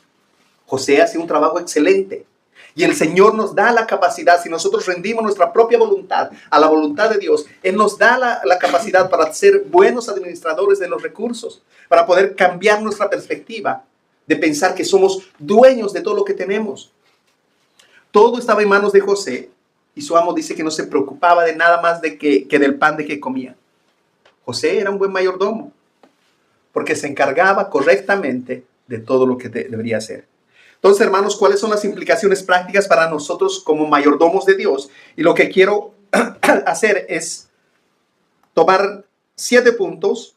[SPEAKER 1] José hace un trabajo excelente. Y el Señor nos da la capacidad, si nosotros rendimos nuestra propia voluntad a la voluntad de Dios, Él nos da la capacidad para ser buenos administradores de los recursos, para poder cambiar nuestra perspectiva de pensar que somos dueños de todo lo que tenemos. Todo estaba en manos de José y su amo dice que no se preocupaba de nada más que del pan de que comía. José era un buen mayordomo porque se encargaba correctamente de todo lo que debería hacer. Entonces, hermanos, ¿cuáles son las implicaciones prácticas para nosotros como mayordomos de Dios? Y lo que quiero hacer es tomar 7 puntos,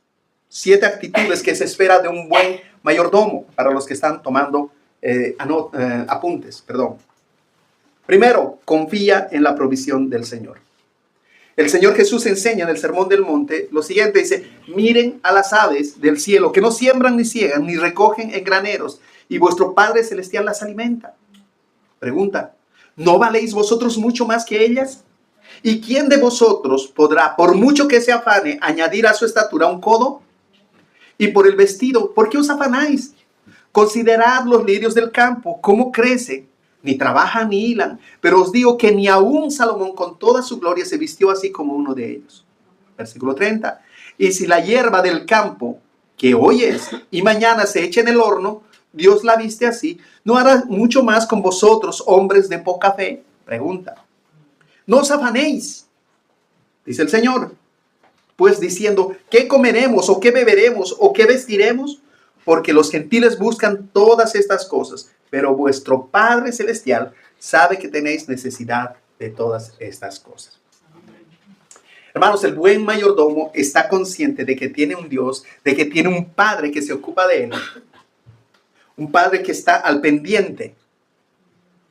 [SPEAKER 1] 7 actitudes que se espera de un buen mayordomo para los que están tomando apuntes. Primero, confía en la provisión del Señor. El Señor Jesús enseña en el Sermón del Monte lo siguiente, dice: miren a las aves del cielo, que no siembran ni ciegan, ni recogen en graneros, y vuestro Padre Celestial las alimenta. Pregunta: ¿no valéis vosotros mucho más que ellas? ¿Y quién de vosotros podrá, por mucho que se afane, añadir a su estatura un codo? Y por el vestido, ¿por qué os afanáis? Considerad los lirios del campo, cómo crecen, ni trabajan ni hilan, pero os digo que ni aun Salomón con toda su gloria se vistió así como uno de ellos. Versículo 30. Y si la hierba del campo, que hoy es y mañana se echa en el horno, Dios la viste así, ¿no hará mucho más con vosotros, hombres de poca fe? Pregunta. No os afanéis, dice el Señor, pues diciendo: ¿qué comeremos o qué beberemos o qué vestiremos? Porque los gentiles buscan todas estas cosas, pero vuestro Padre Celestial sabe que tenéis necesidad de todas estas cosas. Hermanos, el buen mayordomo está consciente de que tiene un Dios, de que tiene un Padre que se ocupa de él. Un Padre que está al pendiente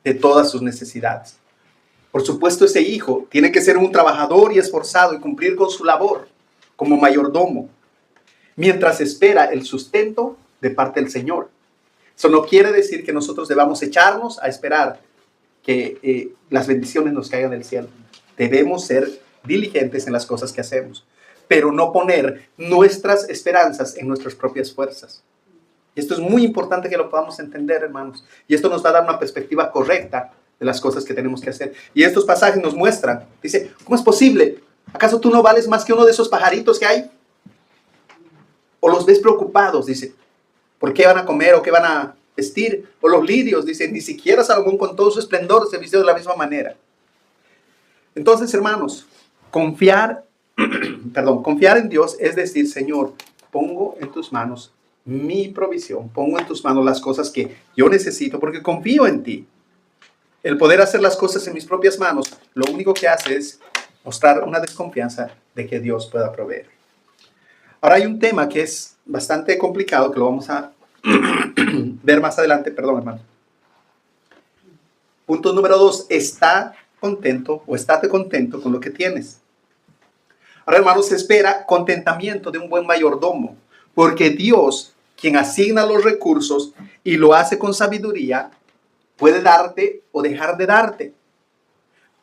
[SPEAKER 1] de todas sus necesidades. Por supuesto, ese hijo tiene que ser un trabajador y esforzado y cumplir con su labor como mayordomo, mientras espera el sustento de parte del Señor. Eso no quiere decir que nosotros debamos echarnos a esperar que las bendiciones nos caigan del cielo. Debemos ser diligentes en las cosas que hacemos, pero no poner nuestras esperanzas en nuestras propias fuerzas. Y esto es muy importante que lo podamos entender, hermanos. Y esto nos va a dar una perspectiva correcta de las cosas que tenemos que hacer. Y estos pasajes nos muestran, dice: ¿cómo es posible? ¿Acaso tú no vales más que uno de esos pajaritos que hay? ¿O los ves preocupados? Dice, ¿por qué van a comer o qué van a vestir? O los lirios, dice, ni siquiera Salomón con todo su esplendor se vistió de la misma manera. Entonces, hermanos, confiar en Dios es decir: Señor, pongo en tus manos mi provisión, pongo en tus manos las cosas que yo necesito porque confío en ti. El poder hacer las cosas en mis propias manos, lo único que hace es mostrar una desconfianza de que Dios pueda proveer. Ahora hay un tema que es bastante complicado, que lo vamos a ver más adelante, perdón, hermano. Punto número 2, está contento o estate contento con lo que tienes. Ahora, hermanos, se espera contentamiento de un buen mayordomo, porque Dios, quien asigna los recursos y lo hace con sabiduría, puede darte o dejar de darte.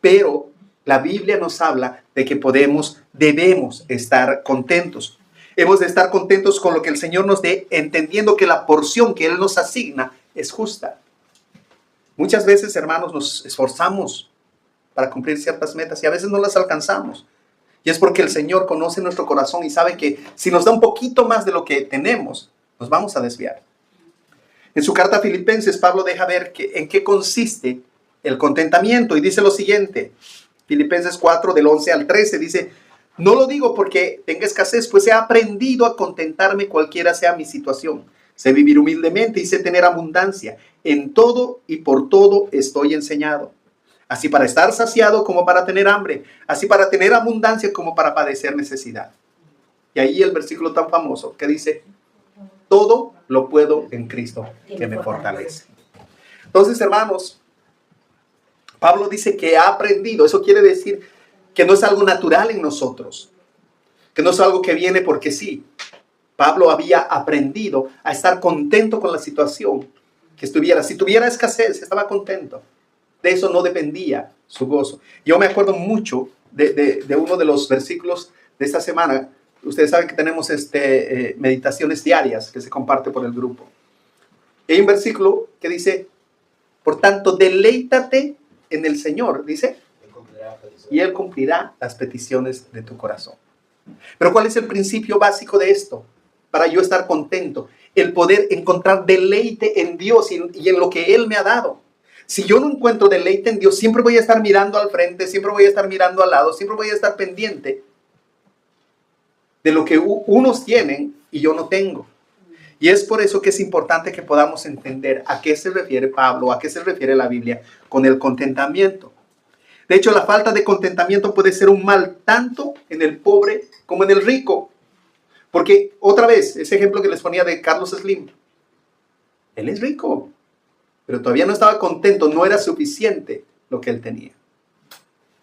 [SPEAKER 1] Pero la Biblia nos habla de que debemos estar contentos. Hemos de estar contentos con lo que el Señor nos dé, entendiendo que la porción que Él nos asigna es justa. Muchas veces, hermanos, nos esforzamos para cumplir ciertas metas y a veces no las alcanzamos. Y es porque el Señor conoce nuestro corazón y sabe que si nos da un poquito más de lo que tenemos, nos vamos a desviar. En su carta a Filipenses, Pablo deja ver en qué consiste el contentamiento y dice lo siguiente. Filipenses 4, del 11 al 13, dice: no lo digo porque tenga escasez, pues he aprendido a contentarme cualquiera sea mi situación. Sé vivir humildemente y sé tener abundancia. En todo y por todo estoy enseñado. Así para estar saciado como para tener hambre. Así para tener abundancia como para padecer necesidad. Y ahí el versículo tan famoso que dice: todo lo puedo en Cristo que me fortalece. Entonces, hermanos, Pablo dice que ha aprendido. Eso quiere decir que no es algo natural en nosotros. Que no es algo que viene porque sí. Pablo había aprendido a estar contento con la situación que estuviera. Si tuviera escasez, estaba contento. De eso no dependía su gozo. Yo me acuerdo mucho de uno de los versículos de esta semana. Ustedes saben que tenemos meditaciones diarias que se comparte por el grupo. Y hay un versículo que dice: por tanto, deleítate en el Señor, dice, y Él cumplirá las peticiones de tu corazón. Pero ¿cuál es el principio básico de esto? Para yo estar contento, el poder encontrar deleite en Dios y en lo que Él me ha dado. Si yo no encuentro deleite en Dios, siempre voy a estar mirando al frente, siempre voy a estar mirando al lado, siempre voy a estar pendiente de lo que unos tienen y yo no tengo. Y es por eso que es importante que podamos entender a qué se refiere Pablo, a qué se refiere la Biblia con el contentamiento. De hecho, la falta de contentamiento puede ser un mal tanto en el pobre como en el rico. Porque, otra vez, ese ejemplo que les ponía de Carlos Slim. Él es rico, pero todavía no estaba contento, no era suficiente lo que él tenía.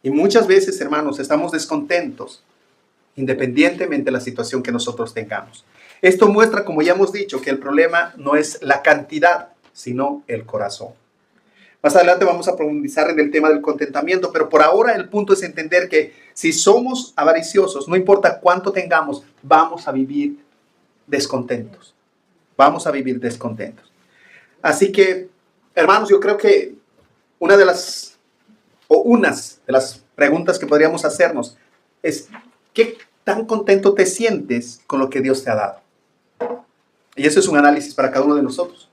[SPEAKER 1] Y muchas veces, hermanos, estamos descontentos, independientemente de la situación que nosotros tengamos. Esto muestra, como ya hemos dicho, que el problema no es la cantidad, sino el corazón. Más adelante vamos a profundizar en el tema del contentamiento, pero por ahora el punto es entender que si somos avariciosos, no importa cuánto tengamos, vamos a vivir descontentos. Vamos a vivir descontentos. Así que, hermanos, yo creo que unas de las preguntas que podríamos hacernos es: ¿qué tan contento te sientes con lo que Dios te ha dado? Y eso es un análisis para cada uno de nosotros.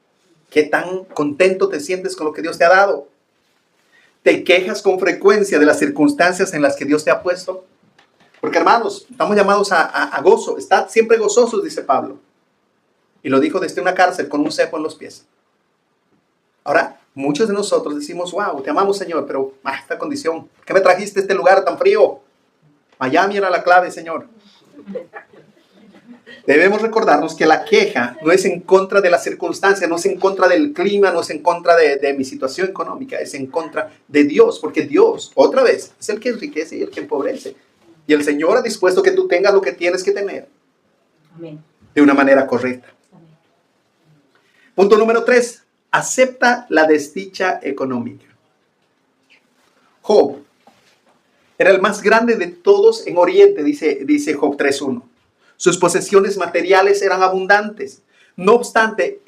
[SPEAKER 1] ¿Qué tan contento te sientes con lo que Dios te ha dado? ¿Te quejas con frecuencia de las circunstancias en las que Dios te ha puesto? Porque, hermanos, estamos llamados a gozo. Estad siempre gozosos, dice Pablo. Y lo dijo desde una cárcel con un cepo en los pies. Ahora, muchos de nosotros decimos: wow, te amamos, Señor, pero esta condición, ¿qué me trajiste a este lugar tan frío? Miami era la clave, Señor. Debemos recordarnos que la queja no es en contra de la circunstancia, no es en contra del clima, no es en contra de mi situación económica, es en contra de Dios, porque Dios, otra vez, es el que enriquece y el que empobrece. Y el Señor ha dispuesto que tú tengas lo que tienes que tener. Amén. De una manera correcta. Amén. Punto número 3. Acepta la desdicha económica. Job era el más grande de todos en Oriente, dice Job 3.1. Sus posesiones materiales eran abundantes. No obstante,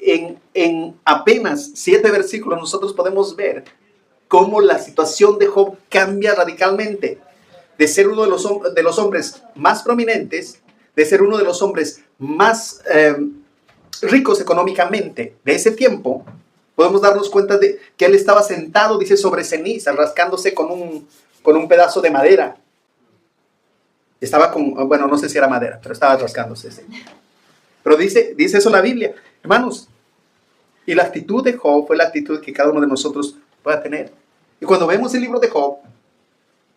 [SPEAKER 1] en apenas 7 versículos nosotros podemos ver cómo la situación de Job cambia radicalmente. De ser uno de los hombres más prominentes, de ser uno de los hombres más ricos económicamente de ese tiempo, podemos darnos cuenta de que él estaba sentado, dice, sobre ceniza, rascándose con un pedazo de madera. Estaba no sé si era madera, pero estaba rascándose. Sí. Pero dice eso la Biblia. Hermanos, y la actitud de Job fue la actitud que cada uno de nosotros pueda tener. Y cuando vemos el libro de Job,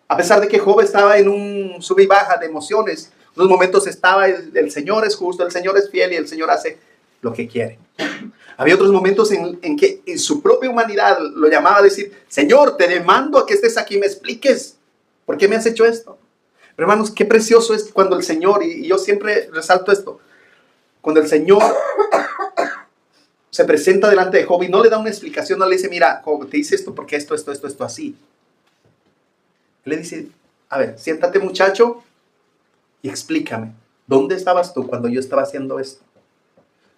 [SPEAKER 1] a pesar de que Job estaba en un sub y baja de emociones, unos momentos estaba el Señor es justo, el Señor es fiel y el Señor hace lo que quiere. Había otros momentos en que en su propia humanidad lo llamaba a decir, Señor, te demando a que estés aquí y me expliques por qué me has hecho esto. Pero hermanos, qué precioso es cuando el Señor, y yo siempre resalto esto, cuando el Señor se presenta delante de Job y no le da una explicación, no le dice, mira, Job, te hice esto porque esto, así. Él le dice, a ver, siéntate muchacho y explícame, ¿dónde estabas tú cuando yo estaba haciendo esto?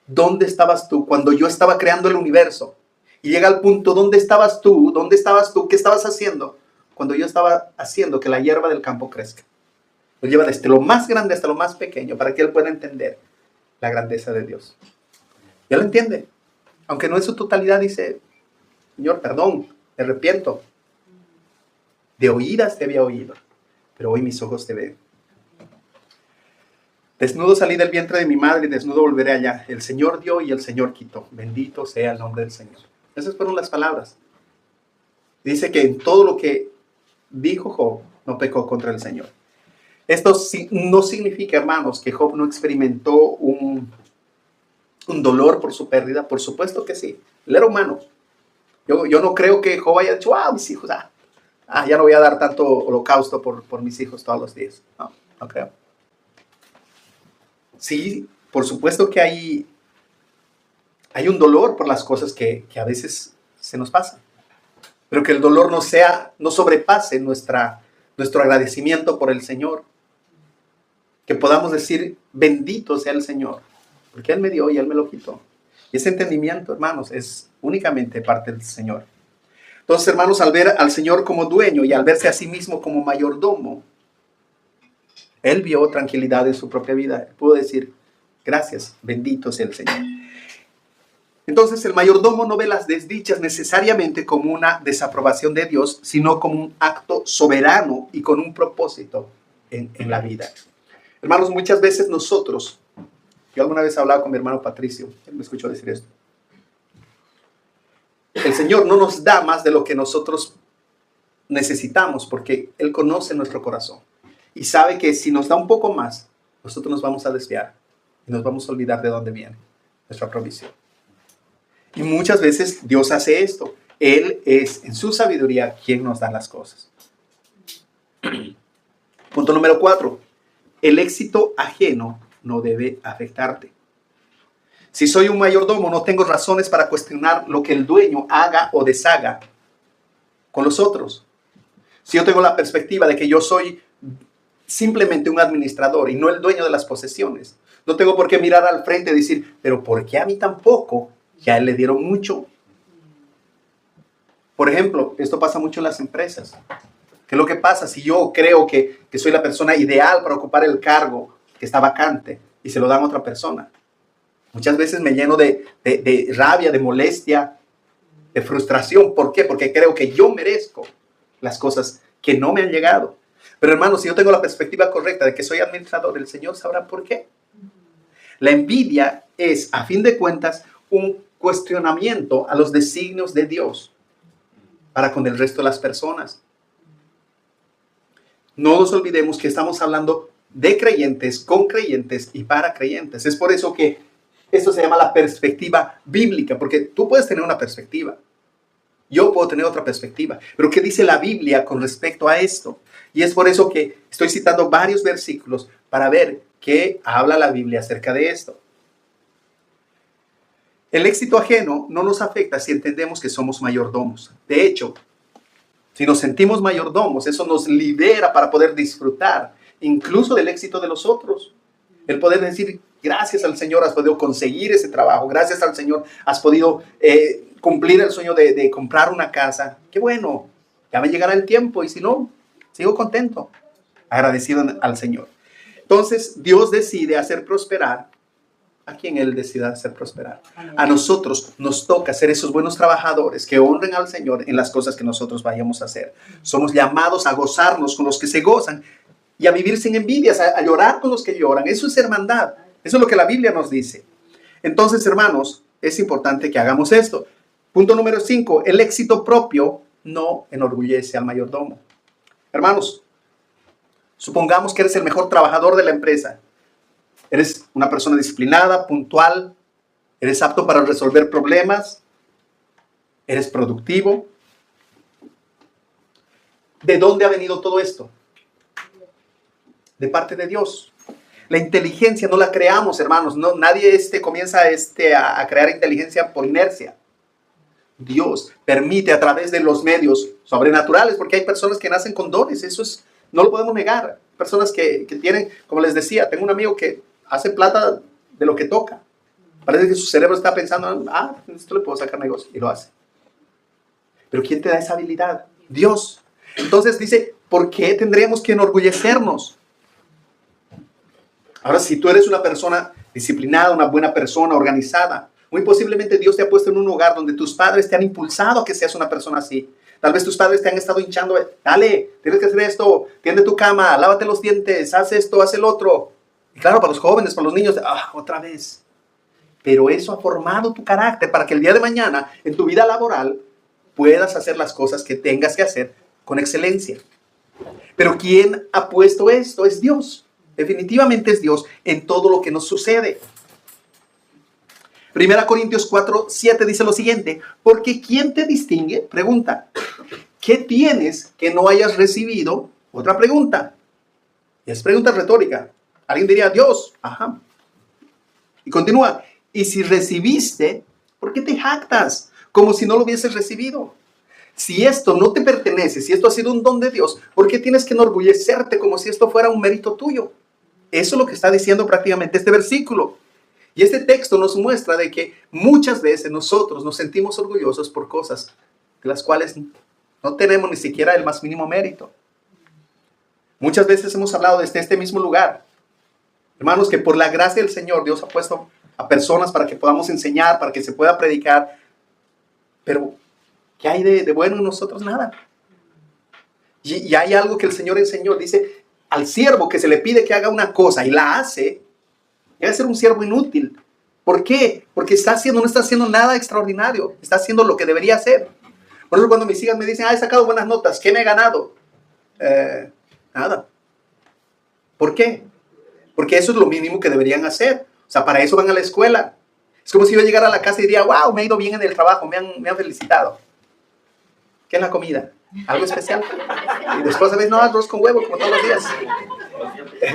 [SPEAKER 1] ¿Dónde estabas tú cuando yo estaba creando el universo? Y llega al punto, ¿dónde estabas tú? ¿Dónde estabas tú? ¿Qué estabas haciendo cuando yo estaba haciendo que la hierba del campo crezca? Lo lleva desde lo más grande hasta lo más pequeño para que él pueda entender la grandeza de Dios. Ya lo entiende. Aunque no en su totalidad, dice, Señor, perdón, me arrepiento. De oídas te había oído, pero hoy mis ojos te ven. Desnudo salí del vientre de mi madre y desnudo volveré allá. El Señor dio y el Señor quitó. Bendito sea el nombre del Señor. Esas fueron las palabras. Dice que en todo lo que dijo Job, no pecó contra el Señor. Esto no significa, hermanos, que Job no experimentó un dolor por su pérdida. Por supuesto que sí. Él era humano. Yo no creo que Job haya dicho, mis hijos, ya no voy a dar tanto holocausto por mis hijos todos los días. No creo. Sí, por supuesto que hay un dolor por las cosas que a veces se nos pasan. Pero que el dolor no sobrepase nuestro agradecimiento por el Señor. Que podamos decir, bendito sea el Señor, porque Él me dio y Él me lo quitó. Y ese entendimiento, hermanos, es únicamente parte del Señor. Entonces, hermanos, al ver al Señor como dueño y al verse a sí mismo como mayordomo, Él vio tranquilidad en su propia vida. Pudo decir, gracias, bendito sea el Señor. Entonces, el mayordomo no ve las desdichas necesariamente como una desaprobación de Dios, sino como un acto soberano y con un propósito en la vida. Hermanos, muchas veces nosotros, yo alguna vez hablaba con mi hermano Patricio, él me escuchó decir esto. El Señor no nos da más de lo que nosotros necesitamos, porque Él conoce nuestro corazón. Y sabe que si nos da un poco más, nosotros nos vamos a desviar y nos vamos a olvidar de dónde viene nuestra provisión. Y muchas veces Dios hace esto. Él es, en su sabiduría, quien nos da las cosas. Punto número 4. El éxito ajeno no debe afectarte. Si soy un mayordomo, no tengo razones para cuestionar lo que el dueño haga o deshaga con los otros. Si yo tengo la perspectiva de que yo soy simplemente un administrador y no el dueño de las posesiones, no tengo por qué mirar al frente y decir, pero ¿por qué a mí tampoco? Que a él le dieron mucho. Por ejemplo, esto pasa mucho en las empresas. ¿Qué es lo que pasa si yo creo que soy la persona ideal para ocupar el cargo que está vacante y se lo dan a otra persona? Muchas veces me lleno de rabia, de molestia, de frustración. ¿Por qué? Porque creo que yo merezco las cosas que no me han llegado. Pero hermanos, si yo tengo la perspectiva correcta de que soy administrador, el Señor sabrá por qué. La envidia es, a fin de cuentas, un cuestionamiento a los designios de Dios para con el resto de las personas. No nos olvidemos que estamos hablando de creyentes, con creyentes y para creyentes. Es por eso que esto se llama la perspectiva bíblica, porque tú puedes tener una perspectiva. Yo puedo tener otra perspectiva. Pero ¿qué dice la Biblia con respecto a esto? Y es por eso que estoy citando varios versículos para ver qué habla la Biblia acerca de esto. El éxito ajeno no nos afecta si entendemos que somos mayordomos. De hecho, si nos sentimos mayordomos, eso nos libera para poder disfrutar incluso del éxito de los otros. El poder decir, gracias al Señor has podido conseguir ese trabajo, gracias al Señor has podido cumplir el sueño de comprar una casa. Qué bueno, ya me llegará el tiempo y si no, sigo contento, agradecido al Señor. Entonces, Dios decide hacer prosperar a quien Él decida hacer prosperar. A nosotros nos toca ser esos buenos trabajadores que honren al Señor en las cosas que nosotros vayamos a hacer. Somos llamados a gozarnos con los que se gozan y a vivir sin envidias, a llorar con los que lloran. Eso es hermandad. Eso es lo que la Biblia nos dice. Entonces, hermanos, es importante que hagamos esto. Punto número 5. El éxito propio no enorgullece al mayordomo. Hermanos, supongamos que eres el mejor trabajador de la empresa. Eres una persona disciplinada, puntual, ¿Eres apto para resolver problemas? ¿Eres productivo? ¿De dónde ha venido todo esto? De parte de Dios. La inteligencia no la creamos, hermanos. No, nadie comienza a crear inteligencia por inercia. Dios permite a través de los medios sobrenaturales, porque hay personas que nacen con dones, no lo podemos negar. Personas que tienen, como les decía, tengo un amigo que hace plata de lo que toca. Parece que su cerebro está pensando, esto le puedo sacar negocio, y lo hace. Pero ¿quién te da esa habilidad? Dios. Entonces dice, ¿por qué tendríamos que enorgullecernos? Ahora, si tú eres una persona disciplinada, una buena persona, organizada, muy posiblemente Dios te ha puesto en un hogar donde tus padres te han impulsado a que seas una persona así. Tal vez tus padres te han estado hinchando, dale, tienes que hacer esto, tiende tu cama, lávate los dientes, haz esto, haz el otro. Y claro, para los jóvenes, para los niños, otra vez. Pero eso ha formado tu carácter para que el día de mañana, en tu vida laboral, puedas hacer las cosas que tengas que hacer con excelencia. Pero ¿quién ha puesto esto? Es Dios. Definitivamente es Dios en todo lo que nos sucede. 1 Corintios 4:7 dice lo siguiente: porque ¿quién te distingue? Pregunta. ¿Qué tienes que no hayas recibido? Otra pregunta. Es pregunta retórica. Alguien diría, Dios. Ajá. Y continúa. Y si recibiste, ¿por qué te jactas? Como si no lo hubieses recibido. Si esto no te pertenece, si esto ha sido un don de Dios, ¿por qué tienes que enorgullecerte como si esto fuera un mérito tuyo? Eso es lo que está diciendo prácticamente este versículo. Y este texto nos muestra de que muchas veces nosotros nos sentimos orgullosos por cosas de las cuales no tenemos ni siquiera el más mínimo mérito. Muchas veces hemos hablado desde este mismo lugar. Hermanos, que por la gracia del Señor Dios ha puesto a personas para que podamos enseñar, para que se pueda predicar. Pero, ¿qué hay de bueno en nosotros? Nada. Y hay algo que el Señor enseñó. Dice, al siervo que se le pide que haga una cosa y la hace, debe ser un siervo inútil. ¿Por qué? Porque no está haciendo nada extraordinario. Está haciendo lo que debería hacer. Por eso cuando mis hijas me dicen, he sacado buenas notas, ¿qué me he ganado? Nada. ¿Por qué? Porque eso es lo mínimo que deberían hacer. O sea, para eso van a la escuela. Es como si yo llegara a la casa y diría, wow, me ha ido bien en el trabajo, me han felicitado. ¿Qué es la comida? ¿Algo especial? Y después, ¿sabes? No, arroz con huevo, como todos los días.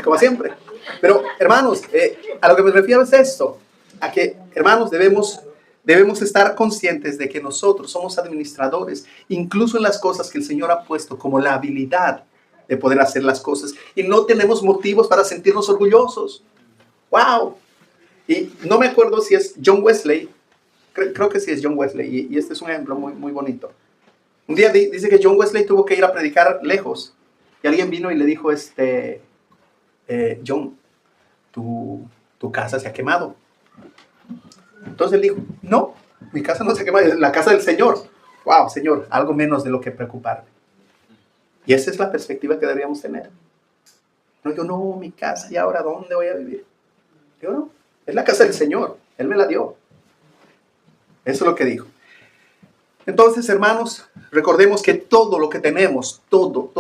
[SPEAKER 1] Como siempre. Pero, hermanos, a lo que me refiero es esto. A que, hermanos, debemos estar conscientes de que nosotros somos administradores, incluso en las cosas que el Señor ha puesto como la habilidad de poder hacer las cosas. Y no tenemos motivos para sentirnos orgullosos. ¡Wow! Y no me acuerdo si es John Wesley. Creo que sí es John Wesley. Y este es un ejemplo muy, muy bonito. Un día dice que John Wesley tuvo que ir a predicar lejos. Y alguien vino y le dijo, John, tu casa se ha quemado. Entonces él dijo, no, mi casa no se ha quemado, es la casa del Señor. Wow, Señor, algo menos de lo que preocuparme. Y esa es la perspectiva que deberíamos tener. No digo, no, mi casa, ¿y ahora dónde voy a vivir? Digo, no, es la casa del Señor, Él me la dio. Eso es lo que dijo. Entonces, hermanos, recordemos que todo lo que tenemos, todo,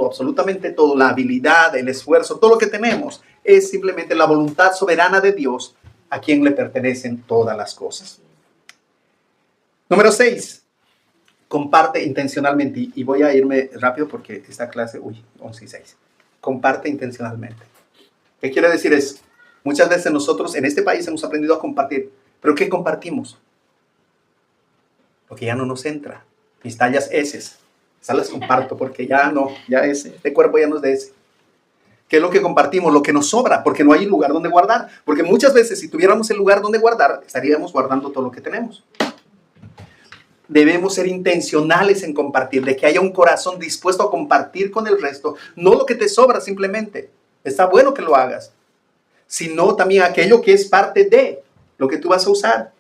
[SPEAKER 1] absolutamente todo, la habilidad, el esfuerzo, todo lo que tenemos, es simplemente la voluntad soberana de Dios, a quien le pertenecen todas las cosas. Número 6. Comparte intencionalmente. Y voy a irme rápido porque esta clase, 11 y 6. Comparte intencionalmente. ¿Qué quiere decir eso? Muchas veces nosotros en este país hemos aprendido a compartir. ¿Pero qué compartimos? Lo que ya no nos entra. Mis tallas S. Esas las comparto porque ya no, ya este cuerpo ya no es de ese. ¿Qué es lo que compartimos? Lo que nos sobra, porque no hay lugar donde guardar. Porque muchas veces si tuviéramos el lugar donde guardar, estaríamos guardando todo lo que tenemos. Debemos ser intencionales en compartir, de que haya un corazón dispuesto a compartir con el resto, no lo que te sobra simplemente. Está bueno que lo hagas, sino también aquello que es parte de lo que tú vas a usar.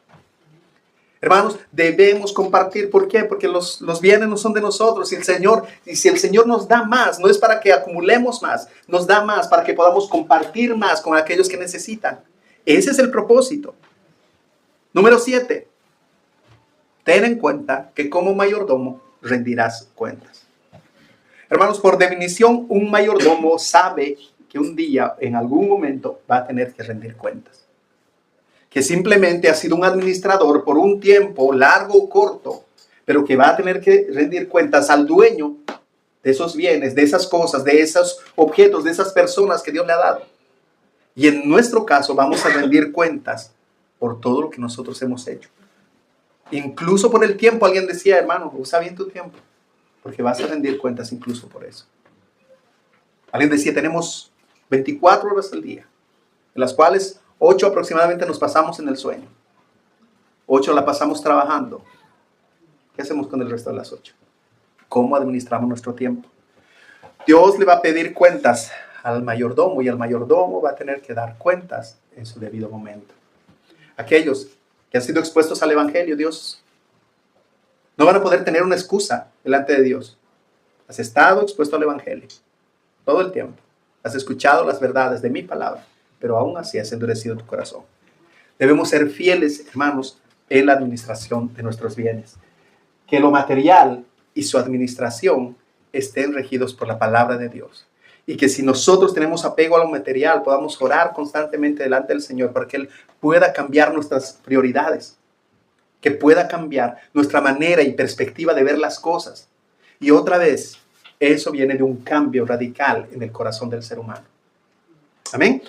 [SPEAKER 1] Hermanos, debemos compartir. ¿Por qué? Porque los bienes no son de nosotros. Y si el Señor nos da más, no es para que acumulemos más, nos da más para que podamos compartir más con aquellos que necesitan. Ese es el propósito. Número 7. Ten en cuenta que como mayordomo rendirás cuentas. Hermanos, por definición, un mayordomo sabe que un día, en algún momento, va a tener que rendir cuentas. que simplemente ha sido un administrador por un tiempo largo o corto, pero que va a tener que rendir cuentas al dueño de esos bienes, de esas cosas, de esos objetos, de esas personas que Dios le ha dado. Y en nuestro caso vamos a rendir cuentas por todo lo que nosotros hemos hecho. Incluso por el tiempo. Alguien decía, hermano, usa bien tu tiempo, porque vas a rendir cuentas incluso por eso. Alguien decía, tenemos 24 horas al día, de las cuales 8 aproximadamente nos pasamos en el sueño. 8 la pasamos trabajando. ¿Qué hacemos con el resto de las 8? ¿Cómo administramos nuestro tiempo? Dios le va a pedir cuentas al mayordomo y el mayordomo va a tener que dar cuentas en su debido momento. Aquellos que han sido expuestos al Evangelio, Dios, no van a poder tener una excusa delante de Dios. Has estado expuesto al Evangelio todo el tiempo. Has escuchado las verdades de mi palabra, pero aún así has endurecido tu corazón. Debemos ser fieles, hermanos, en la administración de nuestros bienes. Que lo material y su administración estén regidos por la palabra de Dios. Y que si nosotros tenemos apego a lo material, podamos orar constantemente delante del Señor para que Él pueda cambiar nuestras prioridades, que pueda cambiar nuestra manera y perspectiva de ver las cosas. Y otra vez, eso viene de un cambio radical en el corazón del ser humano. Amén.